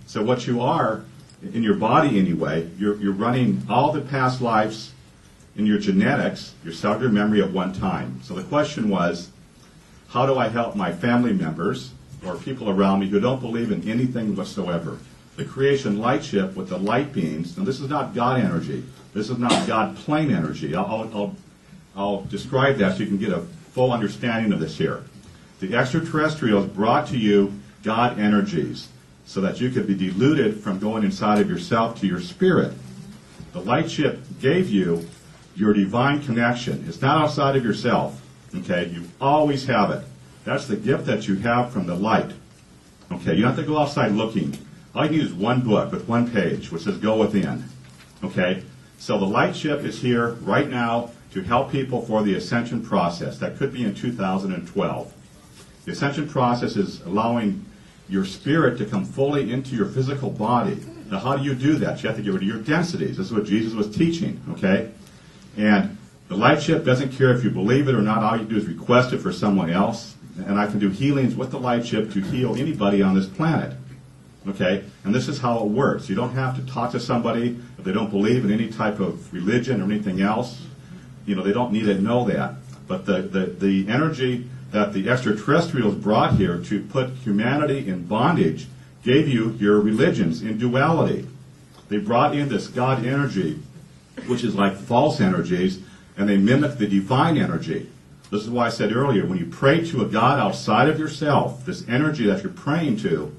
So what you are, in your body anyway, you're running all the past lives in your genetics, your cellular memory at one time. So the question was, how do I help my family members or people around me who don't believe in anything whatsoever? The creation light ship with the light beams, and this is not God energy. This is not God plane energy. I'll describe that so you can get a full understanding of this here. The extraterrestrials brought to you God energies so that you could be diluted from going inside of yourself to your spirit. The light ship gave you your divine connection. It's not outside of yourself. Okay? You always have it. That's the gift that you have from the light. Okay? You don't have to go outside looking. All you need is one book with one page which says Go Within. Okay? So the light ship is here right now to help people for the ascension process. That could be in 2012. The ascension process is allowing your spirit to come fully into your physical body. Now, how do you do that? You have to get rid of your densities. This is what Jesus was teaching, okay? And the light ship doesn't care if you believe it or not. All you do is request it for someone else. And I can do healings with the light ship to heal anybody on this planet, okay? And this is how it works. You don't have to talk to somebody if they don't believe in any type of religion or anything else. You know, they don't need to know that. But the energy that the extraterrestrials brought here to put humanity in bondage gave you your religions in duality. They brought in this God energy, which is like false energies, and they mimic the divine energy. This is why I said earlier, when you pray to a God outside of yourself, this energy that you're praying to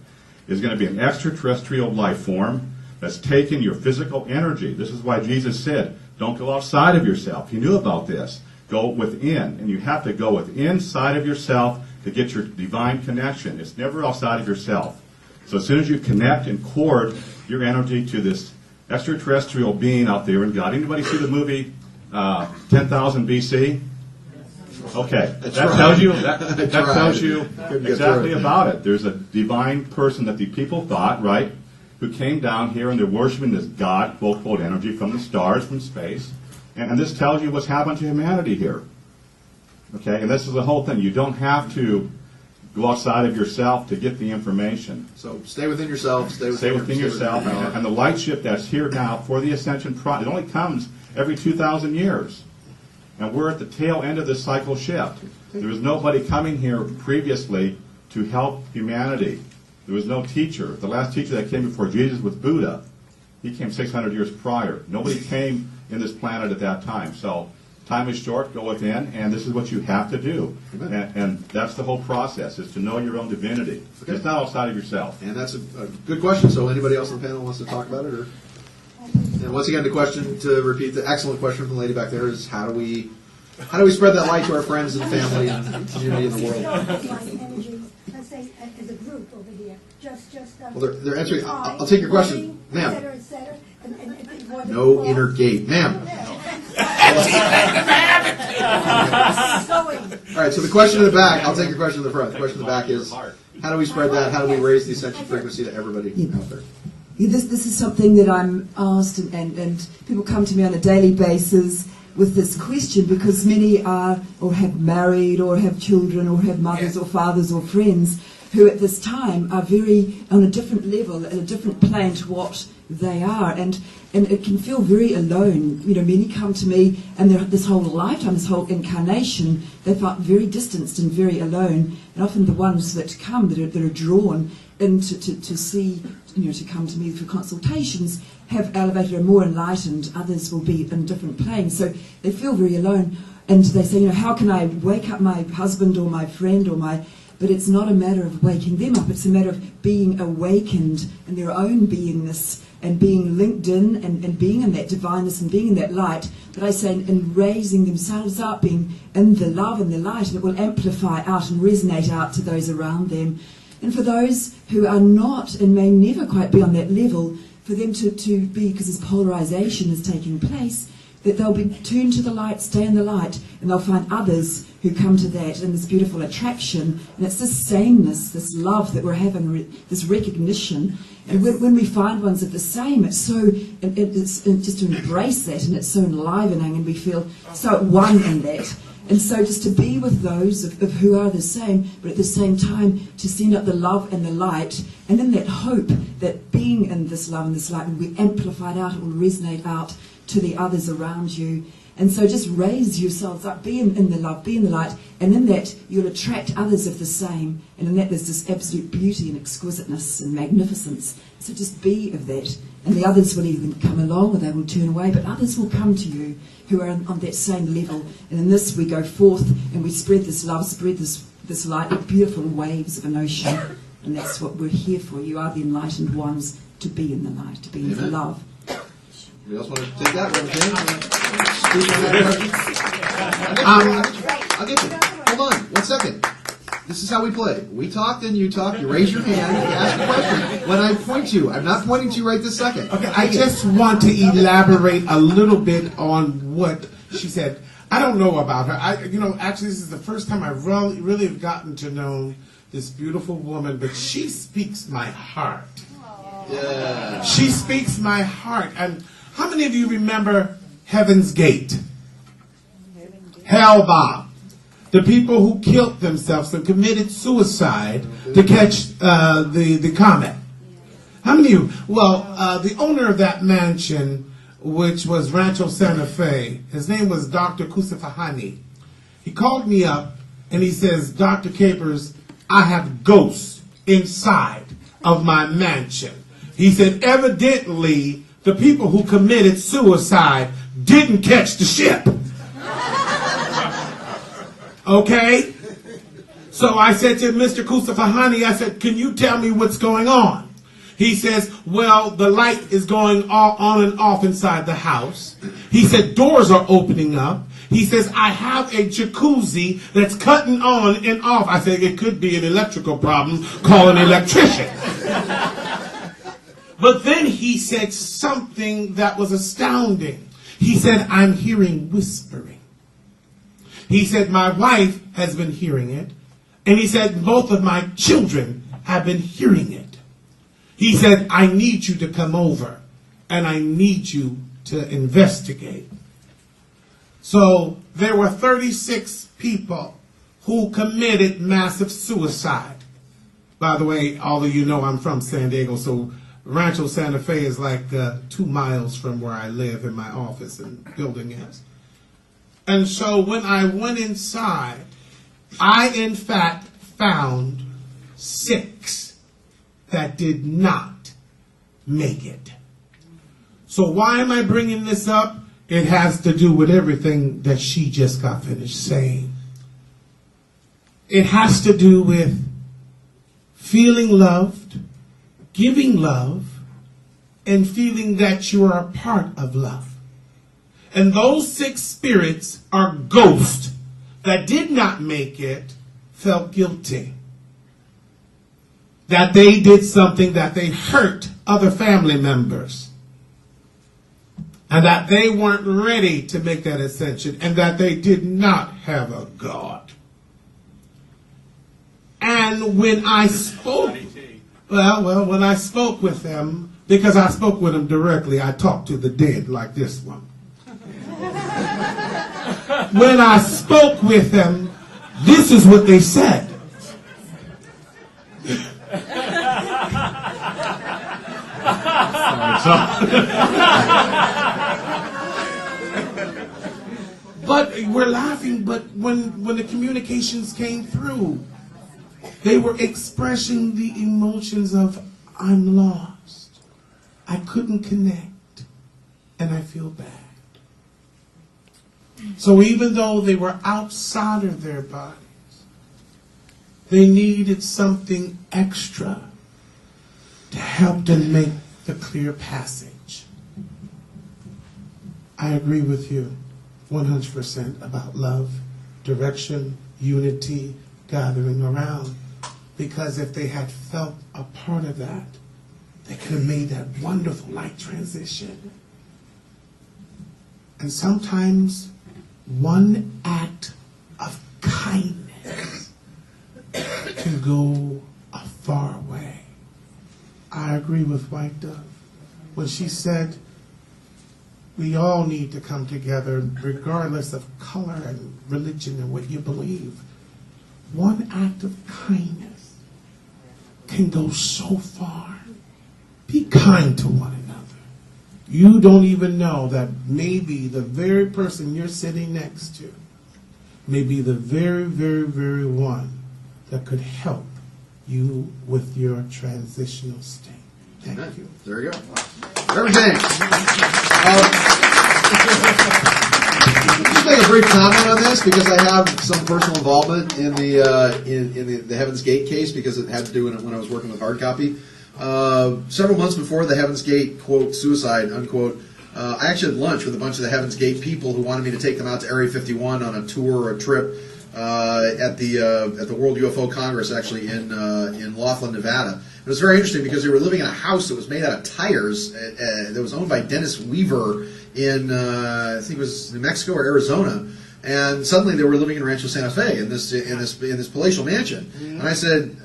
is going to be an extraterrestrial life form that's taken your physical energy. This is why Jesus said, don't go outside of yourself. He knew about this. Go within, and you have to go within inside of yourself to get your divine connection. It's never outside of yourself. So as soon as you connect and cord your energy to this extraterrestrial being out there in God. Anybody see the movie 10,000 BC? Okay, that tells you exactly about it. There's a divine person that the people thought, right, who came down here and they're worshiping this God, quote, quote, energy from the stars, from space. And this tells you what's happened to humanity here. Okay, and this is the whole thing. You don't have to go outside of yourself to get the information. So stay within yourself. Stay within yourself. And the light ship that's here now for the ascension process, it only comes every 2,000 years. And we're at the tail end of this cycle shift. There was nobody coming here previously to help humanity. There was no teacher. The last teacher that came before Jesus was Buddha. He came 600 years prior. Nobody came in this planet at that time. So time is short, go within, and this is what you have to do. And that's the whole process, is to know your own divinity. Okay. It's not outside of yourself. And that's a good question. So anybody else on the panel wants to talk about it? Or? And once again, the question, to repeat, the excellent question from the lady back there is, how do we spread that light to our friends and family and community in the world? Let's say as a group over here, well, they're answering. I'll take your question, ma'am. Et cetera, no inner gate, ma'am. All right. So the question in the back. I'll take your question in the front. The question in the back is, how do we spread that? How do we raise the ascension frequency to everybody out there? Yeah, this is something that I'm asked, and people come to me on a daily basis with this question, because many are or have married or have children or have mothers or fathers or friends who at this time are very on a different level, at a different plane to what they are, and it can feel very alone. You know, many come to me and this whole lifetime, this whole incarnation, they felt very distanced and very alone, and often the ones that come that are drawn into to see, you know, to come to me for consultations have elevated or more enlightened. Others will be in different planes, so they feel very alone, and they say, you know, how can I wake up my husband or my friend or my... But it's not a matter of waking them up, it's a matter of being awakened in their own beingness and being linked in and being in that divineness and being in that light. But I say, in raising themselves up, being in the love and the light, and it will amplify out and resonate out to those around them. And for those who are not and may never quite be on that level, for them to be, because this polarization is taking place, that they'll be tuned to the light, stay in the light, and they'll find others who come to that, and this beautiful attraction. And it's this sameness, this love that we're having, this recognition. And when we find ones of the same, it's so, it's just to embrace that, and it's so enlivening, and we feel so at one in that. And so just to be with those of who are the same, but at the same time to send out the love and the light, and in that hope that being in this love and this light, when we amplify it out, it will resonate out to the others around you. And so just raise yourselves up, be in the love, be in the light, and in that you'll attract others of the same, and in that there's this absolute beauty and exquisiteness and magnificence. So just be of that, and the others will either come along or they will turn away, but others will come to you who are on that same level. And in this we go forth and we spread this love, spread this light, like beautiful waves of an ocean, and that's what we're here for. You are the enlightened ones to be in the light, to be in the love. Anybody else want to take that one? Speak on that question? I'll get you. Hold on, 1 second. This is how we play. We talk, then you talk. You raise your hand, you ask a question. When I point to you, I'm not pointing to you right this second. Okay, I just want to elaborate a little bit on what she said. I don't know about her. Actually, this is the first time I really have gotten to know this beautiful woman, but she speaks my heart. Yeah. She speaks my heart. And how many of you remember Heaven's Gate? Hell bomb. The people who killed themselves and committed suicide to catch the comet. How many of you? Well, the owner of that mansion, which was Rancho Santa Fe, his name was Dr. Kusafahani. He called me up and he says, Dr. Capers, I have ghosts inside of my mansion. He said, evidently, the people who committed suicide didn't catch the ship. Okay? So I said to Mr. Kusafahani, I said, can you tell me what's going on? He says, well, the light is going on and off inside the house. He said, doors are opening up. He says, I have a jacuzzi that's cutting on and off. I said, it could be an electrical problem. Call an electrician. But then he said something that was astounding. He said, I'm hearing whispering. He said, my wife has been hearing it. And he said, both of my children have been hearing it. He said, I need you to come over and I need you to investigate. So there were 36 people who committed massive suicide. By the way, all of you know I'm from San Diego, so Rancho Santa Fe is like 2 miles from where I live in my office and building is. And so when I went inside, I in fact found 6 that did not make it. So why am I bringing this up? It has to do with everything that she just got finished saying. It has to do with feeling loved, giving love, and feeling that you are a part of love. And those 6 spirits are ghosts that did not make it, felt guilty. That they did something that they hurt other family members. And that they weren't ready to make that ascension. And that they did not have a God. And when I spoke, when I spoke with them, because I spoke with them directly, I talked to the dead like this one. When I spoke with them, this is what they said. But we're laughing, but when the communications came through, they were expressing the emotions of, I'm lost. I couldn't connect, and I feel bad. So even though they were outside of their bodies, they needed something extra to help them make the clear passage. I agree with you 100% about love, direction, unity, gathering around. Because if they had felt a part of that, they could have made that wonderful light transition. And sometimes one act of kindness can go a far way. I agree with White Dove when she said we all need to come together regardless of color and religion and what you believe. One act of kindness can go so far. Be kind to one another. You don't even know that maybe the very person you're sitting next to may be the very, very, very one that could help you with your transitional state. Thank you. There you go. Reverend James. Just make a brief comment on this because I have some personal involvement in the Heaven's Gate case because it had to do when I was working with hard copy. Several months before the Heaven's Gate, quote, suicide, unquote, I actually had lunch with a bunch of the Heaven's Gate people who wanted me to take them out to Area 51 on a tour or a trip at the World UFO Congress, actually in Laughlin, Nevada. It was very interesting because they were living in a house that was made out of tires that was owned by Dennis Weaver in I think it was New Mexico or Arizona. And suddenly they were living in Rancho Santa Fe in this palatial mansion. And I said,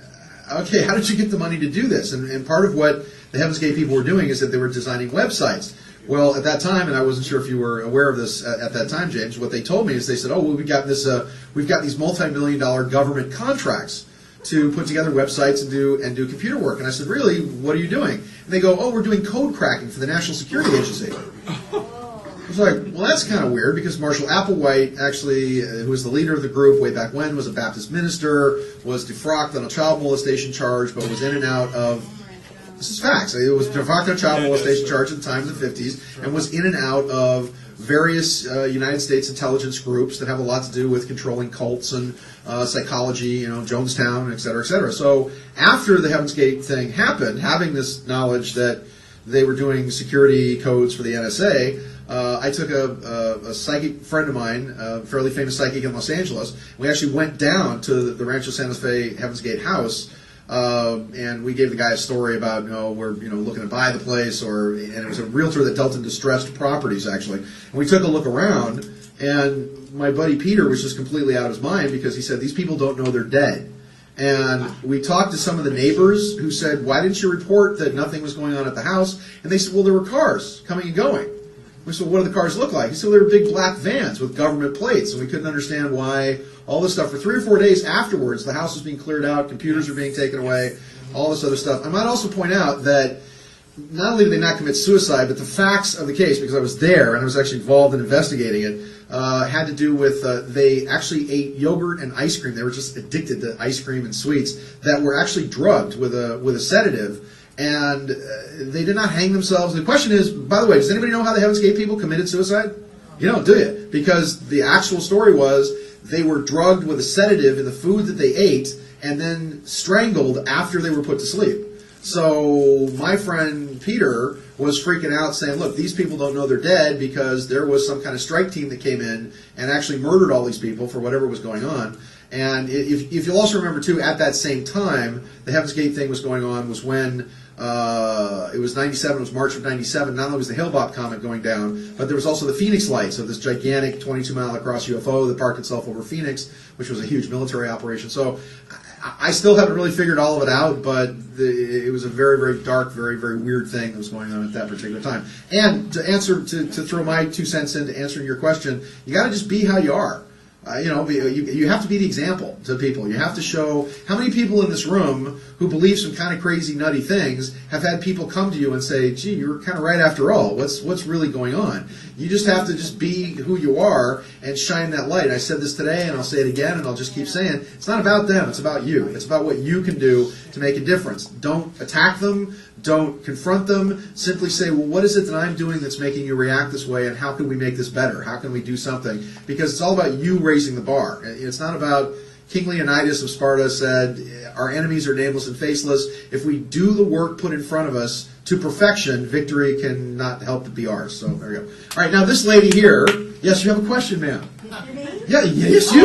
okay, how did you get the money to do this? And part of what the Heaven's Gate people were doing is that they were designing websites. Well, at that time, and I wasn't sure if you were aware of this at that time, James, what they told me is they said, oh, well, we've got these multi-million-dollar government contracts to put together websites and do computer work. And I said, really, what are you doing? And they go, oh, we're doing code cracking for the National Security Agency. I was like, well, that's kind of weird because Marshall Applewhite, actually, who was the leader of the group way back when, was a Baptist minister, was defrocked on a child molestation charge, but was in and out of, this is facts, it was defrocked on a child molestation charge at the time of the 50s, and was in and out of various United States intelligence groups that have a lot to do with controlling cults and psychology, Jonestown, et cetera, et cetera. So after the Heaven's Gate thing happened, having this knowledge that they were doing security codes for the NSA, I took a psychic friend of mine, a fairly famous psychic in Los Angeles. We actually went down to the Rancho Santa Fe Heaven's Gate house, and we gave the guy a story about, we're looking to buy the place, and it was a realtor that dealt in distressed properties, actually. And we took a look around, and my buddy Peter was just completely out of his mind because he said, these people don't know they're dead. And we talked to some of the neighbors who said, why didn't you report that nothing was going on at the house? And they said, well, there were cars coming and going. We said, what do the cars look like? He said, they were big black vans with government plates, and we couldn't understand why all this stuff. For 3 or 4 days afterwards, the house was being cleared out, computers were being taken away, all this other stuff. I might also point out that not only did they not commit suicide, but the facts of the case, because I was there and I was actually involved in investigating it, had to do with they actually ate yogurt and ice cream. They were just addicted to ice cream and sweets that were actually drugged with a sedative. And they did not hang themselves. The question is, by the way, does anybody know how the Heaven's Gate people committed suicide? You don't, do you? Because the actual story was they were drugged with a sedative in the food that they ate and then strangled after they were put to sleep. So my friend Peter was freaking out saying, look, these people don't know they're dead because there was some kind of strike team that came in and actually murdered all these people for whatever was going on. And if you'll also remember, too, at that same time, the Heaven's Gate thing was going on was when it was 97, it was March of 97, not only was the Hale-Bopp comet going down, but there was also the Phoenix Lights of this gigantic 22-mile-across UFO that parked itself over Phoenix, which was a huge military operation. So I still haven't really figured all of it out, but it was a very, very dark, very, very weird thing that was going on at that particular time. And to throw my 2 cents into answering your question, you got to just be how you are. You have to be the example to people. You have to show how many people in this room who believe some kind of crazy, nutty things have had people come to you and say, gee, you were kind of right after all. What's really going on? You just have to just be who you are and shine that light. I said this today, and I'll say it again, and I'll just keep saying, it's not about them. It's about you. It's about what you can do to make a difference. Don't attack them. Don't confront them. Simply say, well, what is it that I'm doing that's making you react this way, and how can we make this better? How can we do something? Because it's all about you raising the bar. It's not about King Leonidas of Sparta said, our enemies are nameless and faceless. If we do the work put in front of us to perfection, victory cannot help but be ours. So there we go. All right, now this lady here, yes, you have a question, ma'am. Me? Yeah, yes, you.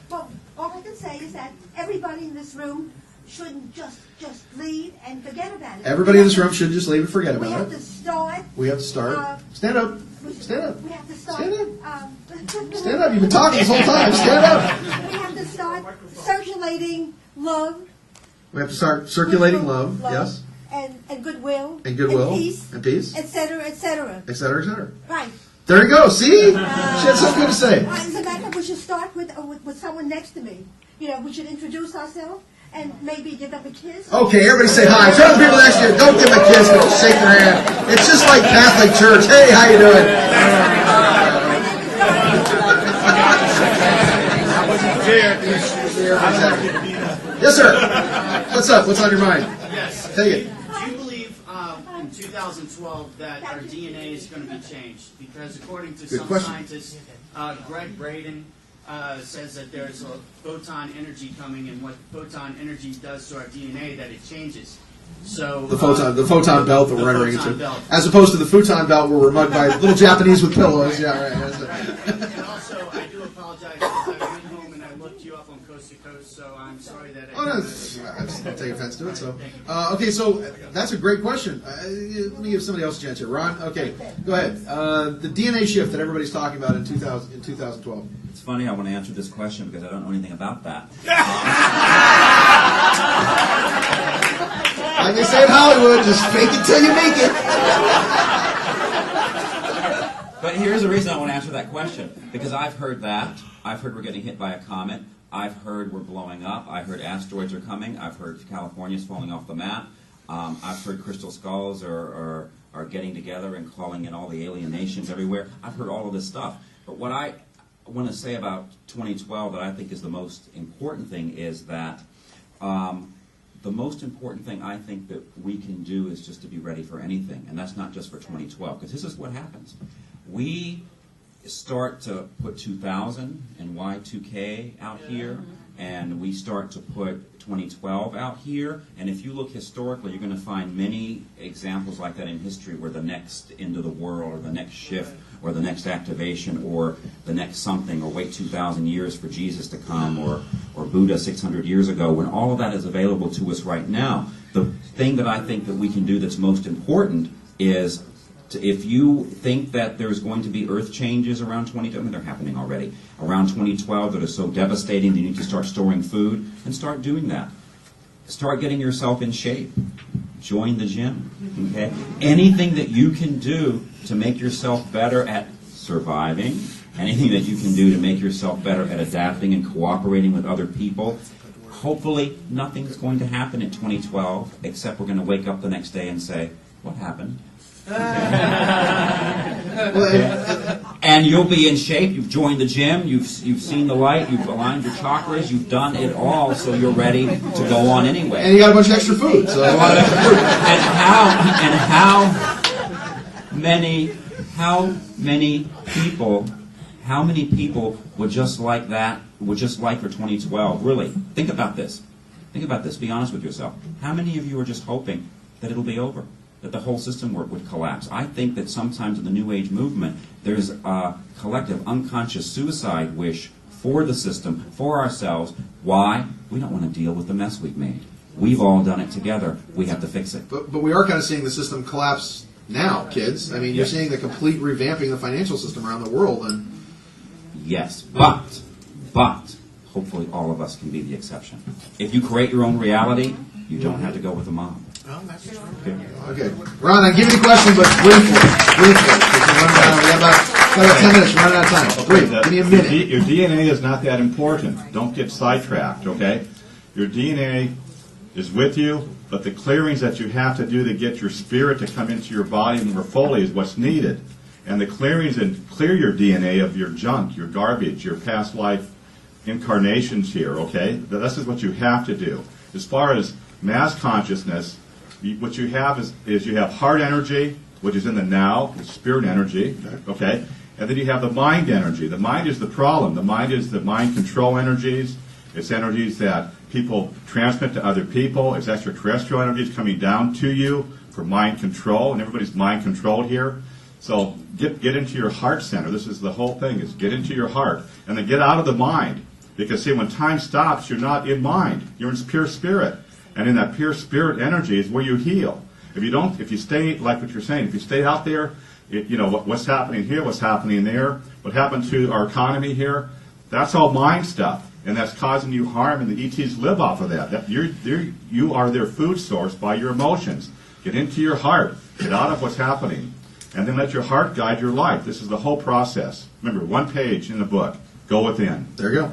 Well, all I can say is that everybody in this room shouldn't just leave and forget about it. Everybody in this room should just leave and forget about it. We have to start. We have to start. Stand up. Stand up. We have to start. Stand up. Stand up. You've been talking this whole time. Stand up. We have to start circulating love. We have to start circulating love. Yes. And goodwill. And goodwill. And peace. And peace. Et cetera, et cetera. Et cetera, et cetera. Right. There you go. See? She had something good to say. As a matter of fact, we should start with someone next to me. We should introduce ourselves. and maybe give them a kiss? Okay, everybody say hi. Turn to the people next to you. Don't give them a kiss, but just shake their hand. It's just like Catholic Church. Hey, how you doing? Yes, sir. What's up? What's on your mind? Yes. Take it. Do you believe in 2012 that our DNA is going to be changed? Because according to some scientists, Greg Braden says that there's a photon energy coming, and what photon energy does to our DNA, that it changes. So the photon belt that we're entering into, belt. as opposed to the futon belt where we're mugged by little Japanese with pillows. Yeah, right. And also, I do apologize because I went home and I looked you up on Coast to Coast, so I'm sorry that I don't take offense to it. So, okay, so that's a great question. Let me give somebody else a chance here. Ron, okay, go ahead. The DNA shift that everybody's talking about in 2012. It's funny, I want to answer this question because I don't know anything about that. Like they say in Hollywood, just fake it till you make it. But here's the reason I want to answer that question. Because I've heard that. I've heard we're getting hit by a comet. I've heard we're blowing up. I've heard asteroids are coming. I've heard California's falling off the map. I've heard crystal skulls are getting together and calling in all the alien nations everywhere. I've heard all of this stuff. But what I want to say about 2012 that I think is the most important thing is that the most important thing I think that we can do is just to be ready for anything. And that's not just for 2012, because this is what happens. We start to put 2000 and Y2K out here, and we start to put 2012 out here. And if you look historically, you're going to find many examples like that in history where the next end of the world, or the next shift, or the next activation, or the next something, or wait 2,000 years for Jesus to come, or Buddha 600 years ago, when all of that is available to us right now. The thing that I think that we can do that's most important is if you think that there's going to be earth changes around 2012, I mean, they're happening already, around 2012 that are so devastating that you need to start storing food, and start doing that. Start getting yourself in shape. Join the gym. Okay? Anything that you can do to make yourself better at surviving, anything that you can do to make yourself better at adapting and cooperating with other people. Hopefully nothing's going to happen in 2012 except we're going to wake up the next day and say, what happened? And you'll be in shape. You've joined the gym. You've seen the light. You've aligned your chakras. You've done it all, so you're ready to go on anyway. And you got a bunch of extra food. So. How many people would just like that? Would just like for 2012? Really, think about this. Think about this. Be honest with yourself. How many of you are just hoping that it'll be over? That the whole system would collapse. I think that sometimes in the New Age movement, there's a collective unconscious suicide wish for the system, for ourselves. Why? We don't want to deal with the mess we've made. We've all done it together. We have to fix it. But we are kind of seeing the system collapse now, kids. I mean, you're seeing the complete revamping of the financial system around the world. And yes, but hopefully all of us can be the exception. If you create your own reality, you don't have to go with the mob. Oh, that's true. Okay. Ron, I'm giving you a question, but briefly. We have about 10 minutes. We're running out of time. Wait, give me a minute. Your DNA is not that important. Don't get sidetracked, okay? Your DNA is with you, but the clearings that you have to do to get your spirit to come into your body more fully is what's needed. And the clearings and clear your DNA of your junk, your garbage, your past life incarnations here, okay? This is what you have to do. As far as mass consciousness, what you have is you have heart energy, which is in the now, it's spirit energy, okay? And then you have the mind energy. The mind is the problem. The mind is the mind control energies. It's energies that people transmit to other people. It's extraterrestrial energies coming down to you for mind control, and everybody's mind controlled here. So get into your heart center. This is the whole thing, is get into your heart. And then get out of the mind. Because, see, when time stops, you're not in mind. You're in pure spirit. And in that pure spirit energy is where you heal. If you stay, like what you're saying, if you stay out there, what's happening here, what's happening there, what happened to our economy here, that's all mind stuff. And that's causing you harm, and the ETs live off of that. You are their food source by your emotions. Get into your heart. Get out of what's happening. And then let your heart guide your life. This is the whole process. Remember, one page in the book. Go within. There you go.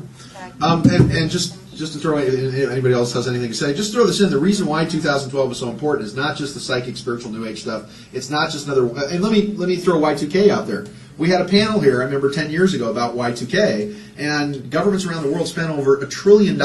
And just just to throw in, if anybody else has anything to say, just throw this in. The reason why 2012 is so important is not just the psychic, spiritual, New Age stuff. It's not just another. And let me throw Y2K out there. We had a panel here, I remember 10 years ago, about Y2K, and governments around the world spent over $1 trillion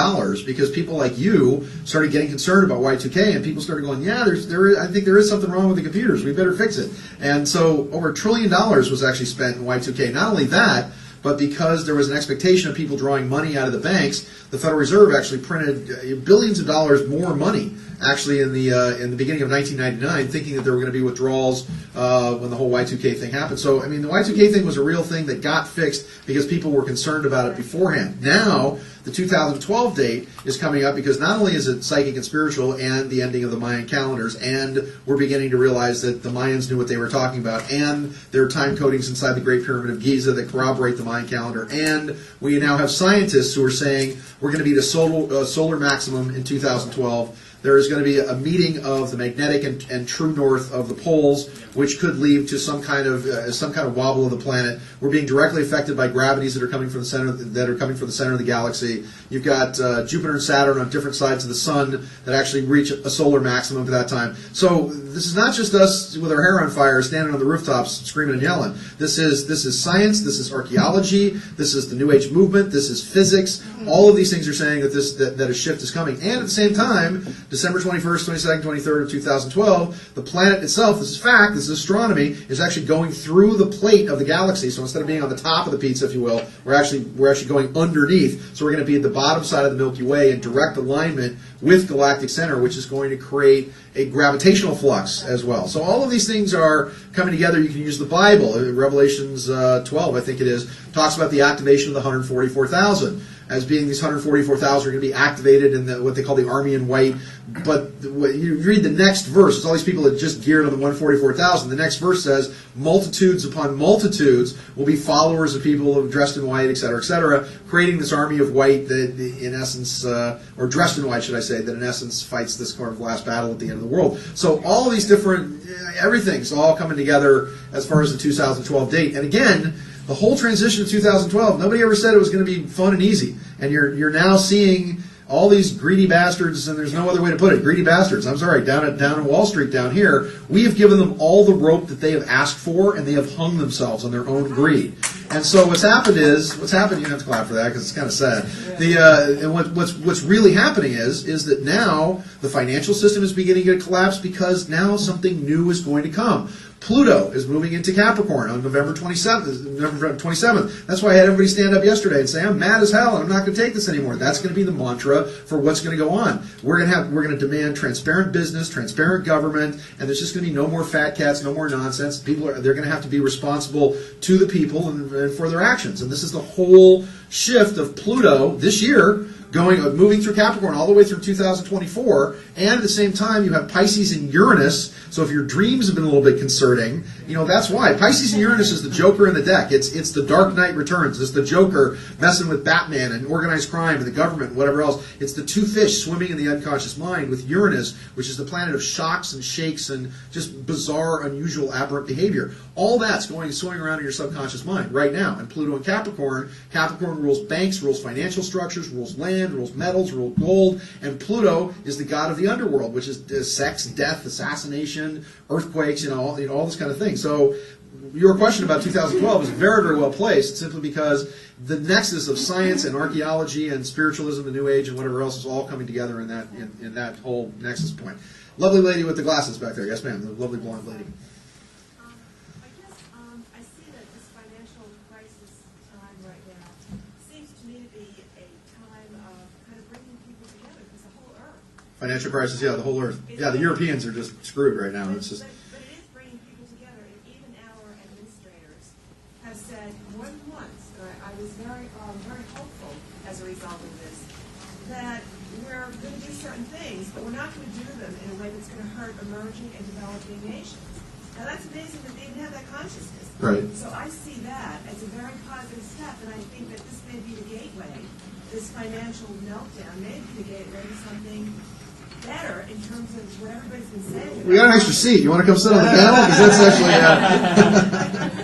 because people like you started getting concerned about Y2K, and people started going, yeah, I think there is something wrong with the computers. We better fix it. And so over $1 trillion was actually spent in Y2K. Not only that, but because there was an expectation of people drawing money out of the banks, the Federal Reserve actually printed billions of dollars more money actually in the beginning of 1999, thinking that there were going to be withdrawals when the whole Y2K thing happened. So, I mean, the Y2K thing was a real thing that got fixed because people were concerned about it beforehand. Now, the 2012 date is coming up because not only is it psychic and spiritual and the ending of the Mayan calendars, and we're beginning to realize that the Mayans knew what they were talking about, and there are time codings inside the Great Pyramid of Giza that corroborate the Mayan calendar, and we now have scientists who are saying we're going to be at a solar maximum in 2012. There is going to be a meeting of the magnetic and true north of the poles, which could lead to some kind of wobble of the planet. We're being directly affected by gravities that are coming from the center of the galaxy. You've got Jupiter and Saturn on different sides of the sun that actually reach a solar maximum at that time. So this is not just us with our hair on fire standing on the rooftops screaming and yelling. This is science. This is archaeology. This is the New Age movement. This is physics. All of these things are saying that a shift is coming. And at the same time, December 21st, 22nd, 23rd of 2012, the planet itself, this is fact, this is astronomy, is actually going through the plate of the galaxy. So instead of being on the top of the pizza, if you will, we're actually going underneath. So we're going to be at the bottom side of the Milky Way in direct alignment with galactic center, which is going to create a gravitational flux as well. So all of these things are coming together. You can use the Bible. Revelations 12, I think it is, talks about the activation of the 144,000. As being these 144,000 are going to be activated in what they call the army in white. But you read the next verse. It's all these people that just geared on the 144,000. The next verse says, multitudes upon multitudes will be followers of people dressed in white, etc., creating this army of white that in essence, or dressed in white, should I say, that in essence fights this kind of last battle at the end of the world. So all of these different, everything's all coming together as far as the 2012 date. And again, the whole transition to 2012, nobody ever said it was going to be fun and easy. And you're now seeing all these greedy bastards, and there's no other way to put it, greedy bastards, I'm sorry, down in Wall Street down here, we have given them all the rope that they have asked for, and they have hung themselves on their own greed. And so what's happened, you don't have to clap for that because it's kind of sad. And what's really happening is that now the financial system is beginning to collapse because now something new is going to come. Pluto is moving into Capricorn on November 27th. That's why I had everybody stand up yesterday and say, I'm mad as hell and I'm not going to take this anymore. That's going to be the mantra for what's going to go on. We're going to demand transparent business, transparent government, and there's just going to be no more fat cats, no more nonsense. They're going to have to be responsible to the people and for their actions. And this is the whole shift of Pluto this year, moving through Capricorn all the way through 2024, and at the same time you have Pisces and Uranus. So if your dreams have been a little bit concerning, that's why. Pisces and Uranus is the Joker in the deck. It's the Dark Knight Returns. It's the Joker messing with Batman and organized crime and the government and whatever else. It's the two fish swimming in the unconscious mind with Uranus, which is the planet of shocks and shakes and just bizarre, unusual, aberrant behavior. All that's swimming around in your subconscious mind right now. And Pluto and Capricorn rules banks, rules financial structures, rules land, rules metals, rules gold, and Pluto is the god of the underworld, which is sex, death, assassination, earthquakes, all this kind of thing. So your question about 2012 is very, very well placed, simply because the nexus of science and archaeology and spiritualism and New Age and whatever else is all coming together in that whole nexus point. Lovely lady with the glasses back there. Yes, ma'am. The lovely blonde lady. I see that this financial crisis time right now seems to me to be a time of kind of bringing people together because the whole earth. Financial crisis, yeah, the whole earth. Yeah, the Europeans are just screwed right now. It's just. But it is bringing people together, and even our administrators have said more than once. I was very hopeful as a result of this that we're going to do certain things, but we're not going to do them in a way that's going to hurt emerging and developing nations. Now that's amazing that they even have that consciousness. Right. So I see that as a very positive step, and I think that this may be the gateway. This financial meltdown may be the gateway to something better in terms of what everybody's been saying. We got an extra seat. You want to come sit on the panel? Because that's actually. I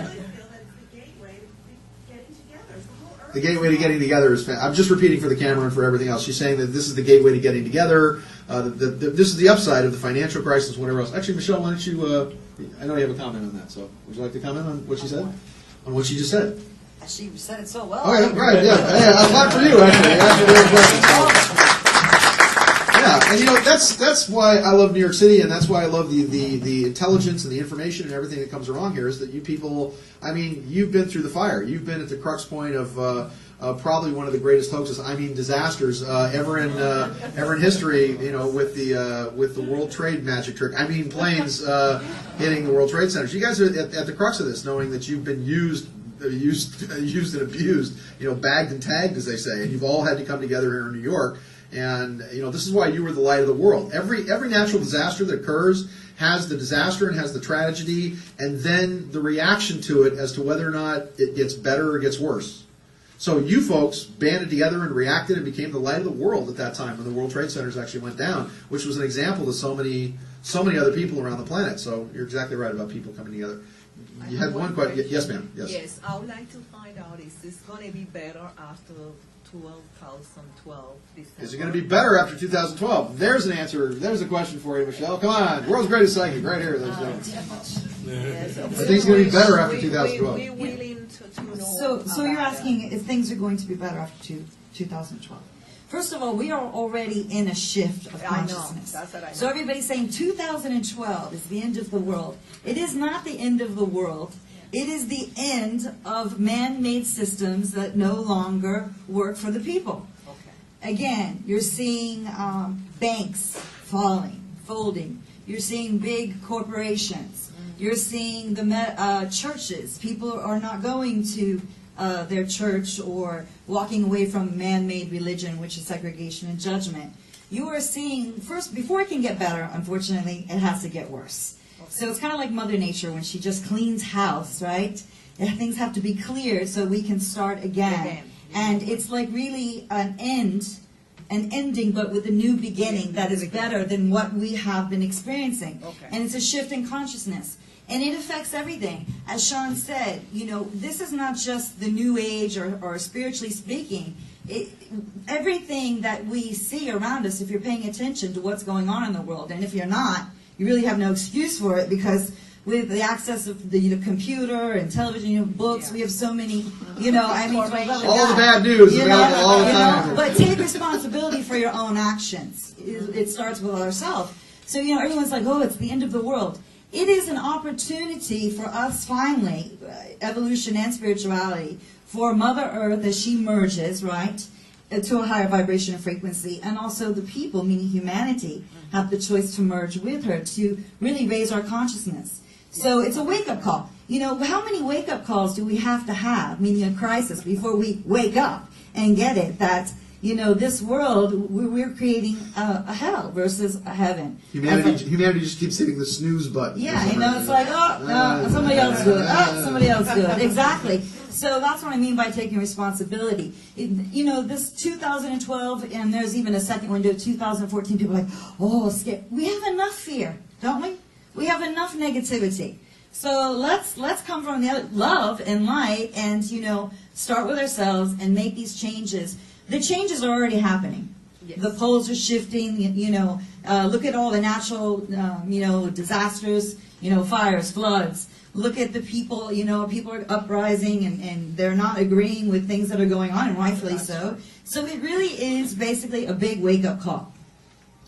really feel that it's the gateway to getting together. It's the whole earth. The gateway to getting together is. I'm just repeating for the camera and for everything else. She's saying that this is the gateway to getting together. This is the upside of the financial crisis, whatever else. Actually, Michelle, why don't you? I know you have a comment on that. So, would you like to comment on what she said? On what she just said? She said it so well. Oh, yeah, right, yeah. A lot for you, actually. That's a real question. Yeah, and that's why I love New York City, and that's why I love the intelligence and the information and everything that comes around here. Is that you people? I mean, you've been through the fire. You've been at the crux point of probably one of the greatest hoaxes. I mean, disasters ever in history. With the World Trade magic trick. I mean, planes hitting the World Trade Centers. You guys are at the crux of this, knowing that you've been used and abused. Bagged and tagged, as they say, and you've all had to come together here in New York. And this is why you were the light of the world. Every natural disaster that occurs has the disaster and has the tragedy, and then the reaction to it as to whether or not it gets better or gets worse. So you folks banded together and reacted and became the light of the world at that time when the World Trade Centers actually went down, which was an example to so many other people around the planet. So you're exactly right about people coming together. You had one question. Yes, ma'am. Yes. Yes, I would like to find out, is this going to be better after 2012? Is it going to be better after 2012? There's an answer. There's a question for you, Michelle. Come on. World's greatest psychic right here. I think it's going to be better after 2012. We're willing to know. So you're asking if things are going to be better after 2012. First of all, we are already in a shift of consciousness. That's what I know. So everybody's saying 2012 is the end of the world. It is not the end of the world. It is the end of man-made systems that no longer work for the people. Okay. Again, you're seeing banks folding. You're seeing big corporations. You're seeing the churches. People are not going to their church or walking away from man-made religion, which is segregation and judgment. You are seeing, first, before it can get better, unfortunately, it has to get worse. So it's kind of like Mother Nature when she just cleans house, right? And things have to be cleared so we can start again. And it's like really an ending, but with a new beginning that is better than what we have been experiencing. And it's a shift in consciousness. And it affects everything. As Sean said, this is not just the new age or spiritually speaking. Everything that we see around us, if you're paying attention to what's going on in the world, and if you're not, you really have no excuse for it, because with the access of the computer and television, books, we have so many, all the bad news available all the time. But take responsibility for your own actions. It starts with ourselves. So, everyone's like, oh, it's the end of the world. It is an opportunity for us finally, evolution and spirituality, for Mother Earth as she merges, right, to a higher vibration and frequency, and also the people, meaning humanity, have the choice to merge with her to really raise our consciousness. So it's a wake-up call. How many wake-up calls do we have to have, meaning a crisis, before we wake up and get it that, this world, we're creating a hell versus a heaven. Humanity just keeps hitting the snooze button. Yeah, it's like, oh, no, somebody else do it. Oh, somebody else do it. Exactly. So that's what I mean by taking responsibility. This 2012, and there's even a second window, 2014, people are like, oh, scared. We have enough fear, don't we? We have enough negativity. So let's come from the other, love and light, and, start with ourselves and make these changes. The changes are already happening. Yes. The poles are shifting, look at all the natural, disasters, fires, floods. Look at the people, people are uprising and they're not agreeing with things that are going on, and rightfully so. So it really is basically a big wake-up call.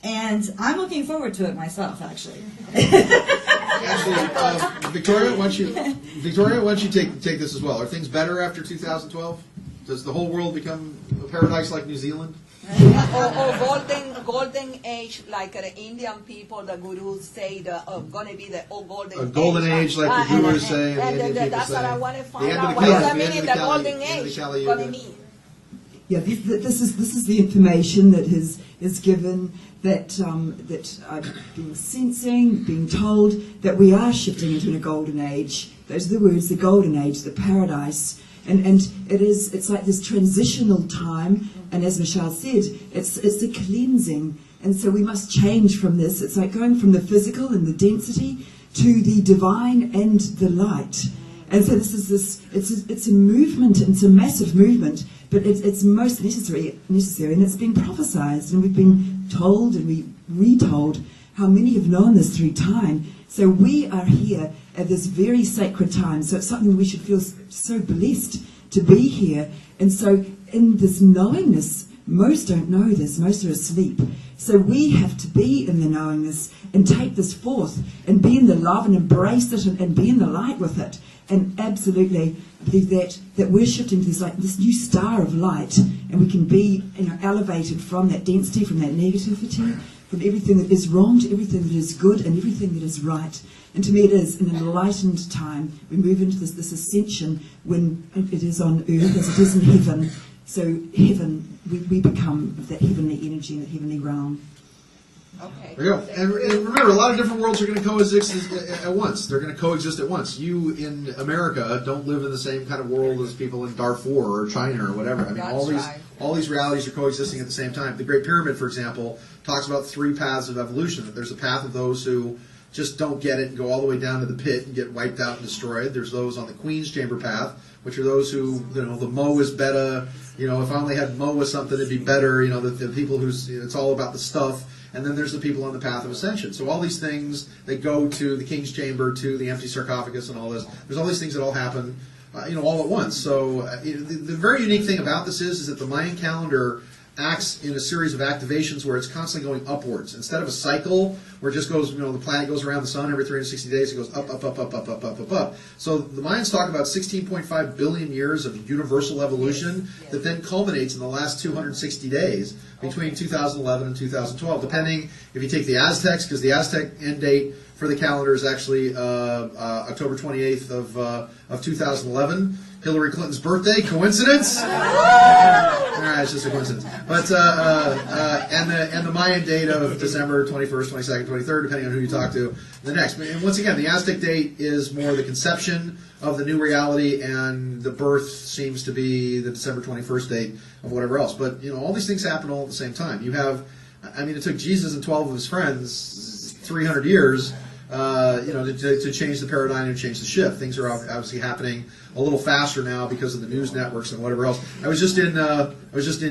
And I'm looking forward to it myself, actually. Victoria, why don't you take this as well? Are things better after 2012? Does the whole world become a paradise like New Zealand? or golden age, like the Indian people, the gurus say going to be the golden age, like the gurus say. That's what I want to find out. What does that mean in the golden age? Going to mean? Yeah, this is the information that is given, that I've been sensing, being told that we are shifting into a golden age. Those are the words: the golden age, the paradise. And it's like this transitional time, and as Michelle said, it's a cleansing, and so we must change from this. It's like going from the physical and the density to the divine and the light. And so it's a movement, it's a massive movement but it's most necessary, and it's been prophesied, and we've been told and we retold how many have known this through time. So we are here at this very sacred time. So it's something we should feel so blessed to be here. And so in this knowingness, most don't know this, most are asleep. So we have to be in the knowingness and take this forth and be in the love and embrace it and be in the light with it. And absolutely believe that we're shifting to this new star of light, and we can be elevated from that density, from that negativity, from everything that is wrong to everything that is good and everything that is right. And to me it is an enlightened time. We move into this ascension when it is on earth as it is in heaven. So heaven, we become of that heavenly energy and that heavenly realm. Okay. There you go. And remember, a lot of different worlds are going to coexist at once. They're going to coexist at once. You in America don't live in the same kind of world as people in Darfur or China or whatever. I mean, all these realities are coexisting at the same time. The Great Pyramid, for example, talks about 3 paths of evolution. That there's a path of those who just don't get it and go all the way down to the pit and get wiped out and destroyed. There's those on the Queen's Chamber path, which are those who, the mo is better. If I only had mo with something, it'd be better. The people who's it's all about the stuff. And then there's the people on the path of ascension. So all these things that go to the King's Chamber, to the empty sarcophagus and all this, there's all these things that all happen, all at once. So the very unique thing about this is that the Mayan calendar acts in a series of activations where it's constantly going upwards. Instead of a cycle where it just goes, the planet goes around the sun every 360 days, it goes up, up, up, up, up, up, up, up, up. So the Mayans talk about 16.5 billion years of universal evolution that then culminates in the last 260 days between 2011 and 2012, depending if you take the Aztecs, because the Aztec end date for the calendar is actually October 28th of 2011. Hillary Clinton's birthday. Coincidence? It's just a coincidence. But and the Mayan date of December 21st, 22nd, 23rd, depending on who you talk to. The next. And once again, the Aztec date is more the conception of the new reality, and the birth seems to be the December 21st date of whatever else. But all these things happen all at the same time. You have, it took Jesus and 12 of his friends 300 years. To change the paradigm and change the shift. Things are obviously happening a little faster now because of the news networks and whatever else. I was just in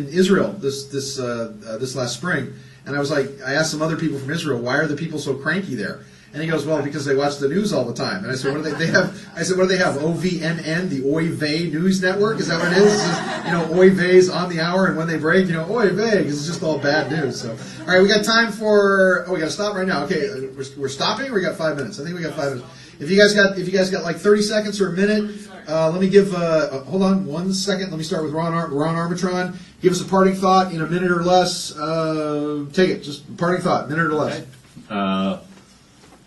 Israel this last spring, and I asked some other people from Israel, why are the people so cranky there? And he goes, well, because they watch the news all the time. And I said, what do they have? I said, what do they have? OVNN, the Oy Vey News Network? Is that what it is? It's just, Oy Vey's on the hour, and when they break, Oy Vey, because it's just all bad news. So, all right, we got time for. We got to stop right now. Okay, we're stopping. Or we got 5 minutes. I think we got 5 minutes. If you guys got like 30 seconds or a minute, let me give. Hold on 1 second. Let me start with Ron Armatron. Give us a parting thought in a minute or less. Take it. Just a parting thought, minute or less. Okay.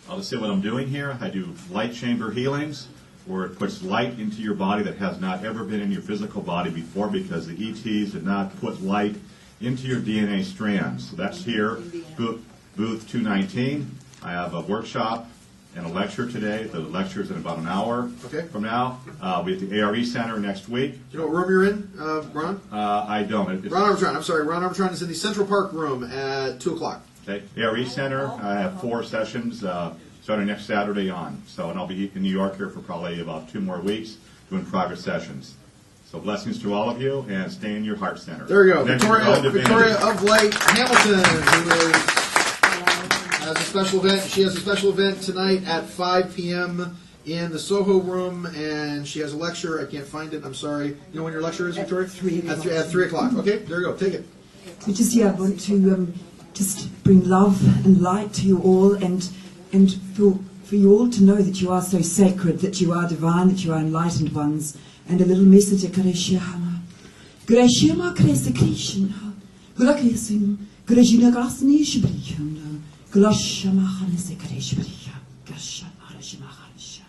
I'll just say what I'm doing here. I do light chamber healings, where it puts light into your body that has not ever been in your physical body before, because the ETs did not put light into your DNA strands. So that's here, booth 219. I have a workshop and a lecture today. The lecture is in about an hour from now. We have the ARE Center next week. Do you know what room you're in, Ron? I don't. Ron Armatron. I'm sorry. Ron Armatron is in the Central Park room at 2 o'clock. Okay. ARE Center. I have 4 sessions starting next Saturday on. And I'll be in New York here for probably about 2 more weeks doing private sessions. So blessings to all of you, and stay in your heart center. There you go. Victoria of Light Hamilton, who has a special event. She has a special event tonight at 5 p.m. in the Soho room, and she has a lecture. I can't find it. I'm sorry. You know when your lecture is, Victoria? At 3 o'clock. Okay, there you go. Take it. We just want to just bring love and light to you all, and for you all to know that you are so sacred, that you are divine, that you are enlightened ones. And a little message of Greshama. Greshama Kresa Krishna. Gulakisim. Greshina Grasni Shibrihan. Glashama Hanese Kreshbriha. Gashama Harisha.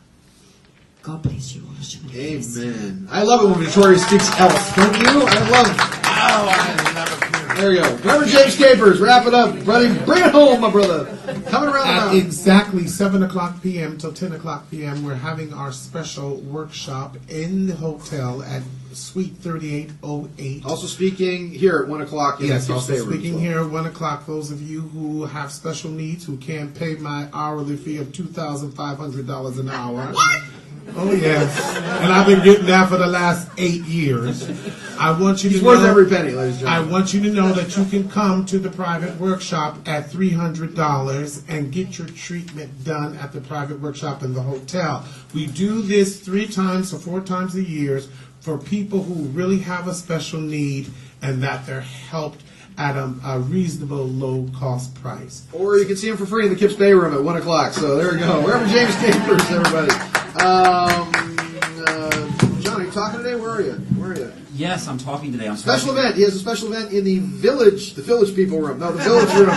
God bless you all. Amen. I love it when Victoria speaks elf. Don't you? I love it. Oh, I love it. There you go. Reverend James Capers, wrap it up, buddy. Bring it home, my brother. Coming around the mountain. Exactly 7 o'clock p.m. till 10 o'clock p.m. We're having our special workshop in the hotel at Suite 3808. Also speaking here at 1 o'clock. Yes, also speaking here at 1 o'clock. Those of you who have special needs, who can't pay my hourly fee of $2,500 an hour. What? Oh, yes. And I've been getting that for the last 8 years. I want you to He's know, worth every penny, ladies and I gentlemen. want you to know that you can come to the private workshop at $300 and get your treatment done at the private workshop in the hotel. We do this 3 times or 4 times a year for people who really have a special need and that they're helped at a reasonable low-cost price. Or you can see him for free in the Kips Bay Room at 1 o'clock. So there you go. Reverend James Chambers, everybody. John, are you talking today? Where are you? Yes, I'm talking today. I'm Special talking. event. He has a special event in the Village People Room. No, the Village Room.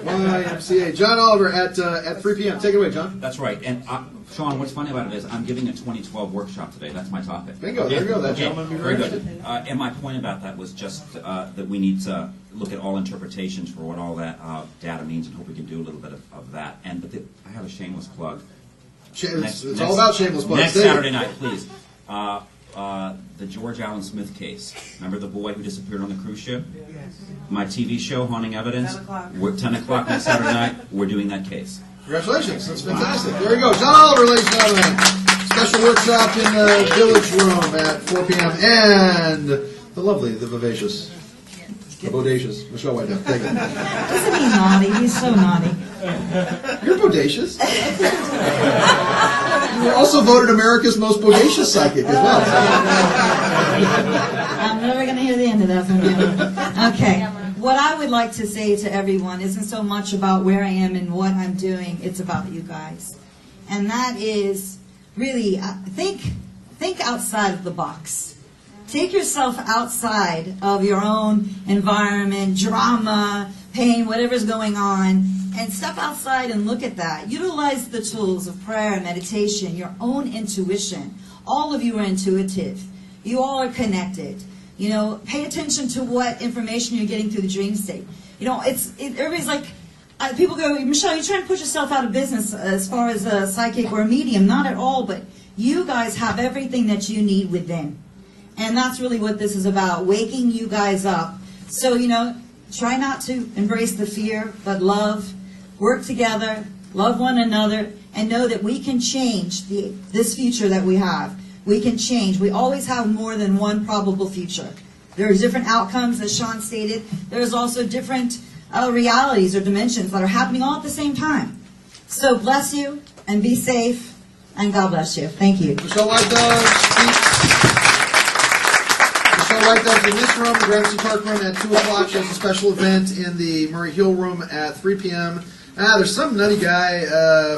YMCA. John Oliver at 3 p.m. Take it away, John. That's right. And Sean, what's funny about it is I'm giving a 2012 workshop today. That's my topic. Bingo. There you go. That gentleman would be very good. interested. And my point about that was just that we need to look at all interpretations for what all that data means, and hope we can do a little bit of that. I have a shameless plug. It's all about shameless plugs. Next Saturday night, please. The George Allen Smith case. Remember the boy who disappeared on the cruise ship? Yes. My TV show, Haunting Evidence. 10 o'clock. We're 10 o'clock next Saturday night. We're doing that case. Congratulations. That's fantastic. There you go. John Oliver, ladies and gentlemen. Special workshop in the Village Room at 4 p.m. And the lovely, the vivacious, the bodacious Michelle Whitehead. Thank you. Isn't he naughty? He's so naughty. You're bodacious. You were also voted America's most bodacious psychic as well. I'm never going to hear the end of that from you. Okay. What I would like to say to everyone isn't so much about where I am and what I'm doing. It's about you guys. And that is really, think outside of the box. Take yourself outside of your own environment, drama, pain, whatever's going on, and step outside and look at that. Utilize the tools of prayer and meditation, your own intuition. All of you are intuitive. You all are connected. You know, pay attention to what information you're getting through the dream state. You know, everybody's like, people go, Michelle, you're trying to put yourself out of business as far as a psychic or a medium. Not at all, but you guys have everything that you need within. And that's really what this is about, waking you guys up. So, you know, try not to embrace the fear, but love, work together, love one another, and know that we can change this future that we have. We can change. We always have more than one probable future. There are different outcomes, as Sean stated. There's also different realities or dimensions that are happening all at the same time. So bless you, and be safe, and God bless you. Thank you. Michelle Whitehead's in this room, the Gramercy Park room at 2 o'clock. She has a special event in the Murray Hill room at 3 p.m. There's some nutty guy,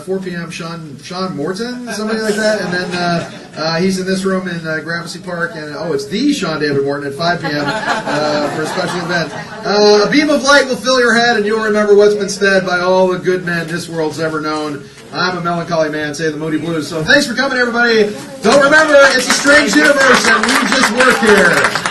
4 p.m., Sean Morton, somebody like that. And then he's in this room in Gramercy Park. And it's the Sean David Morton at 5 p.m. For a special event. A beam of light will fill your head, and you'll remember what's been said by all the good men this world's ever known. I'm a melancholy man, say the Moody Blues. So thanks for coming, everybody. Don't remember, it's a strange universe, and we just work here.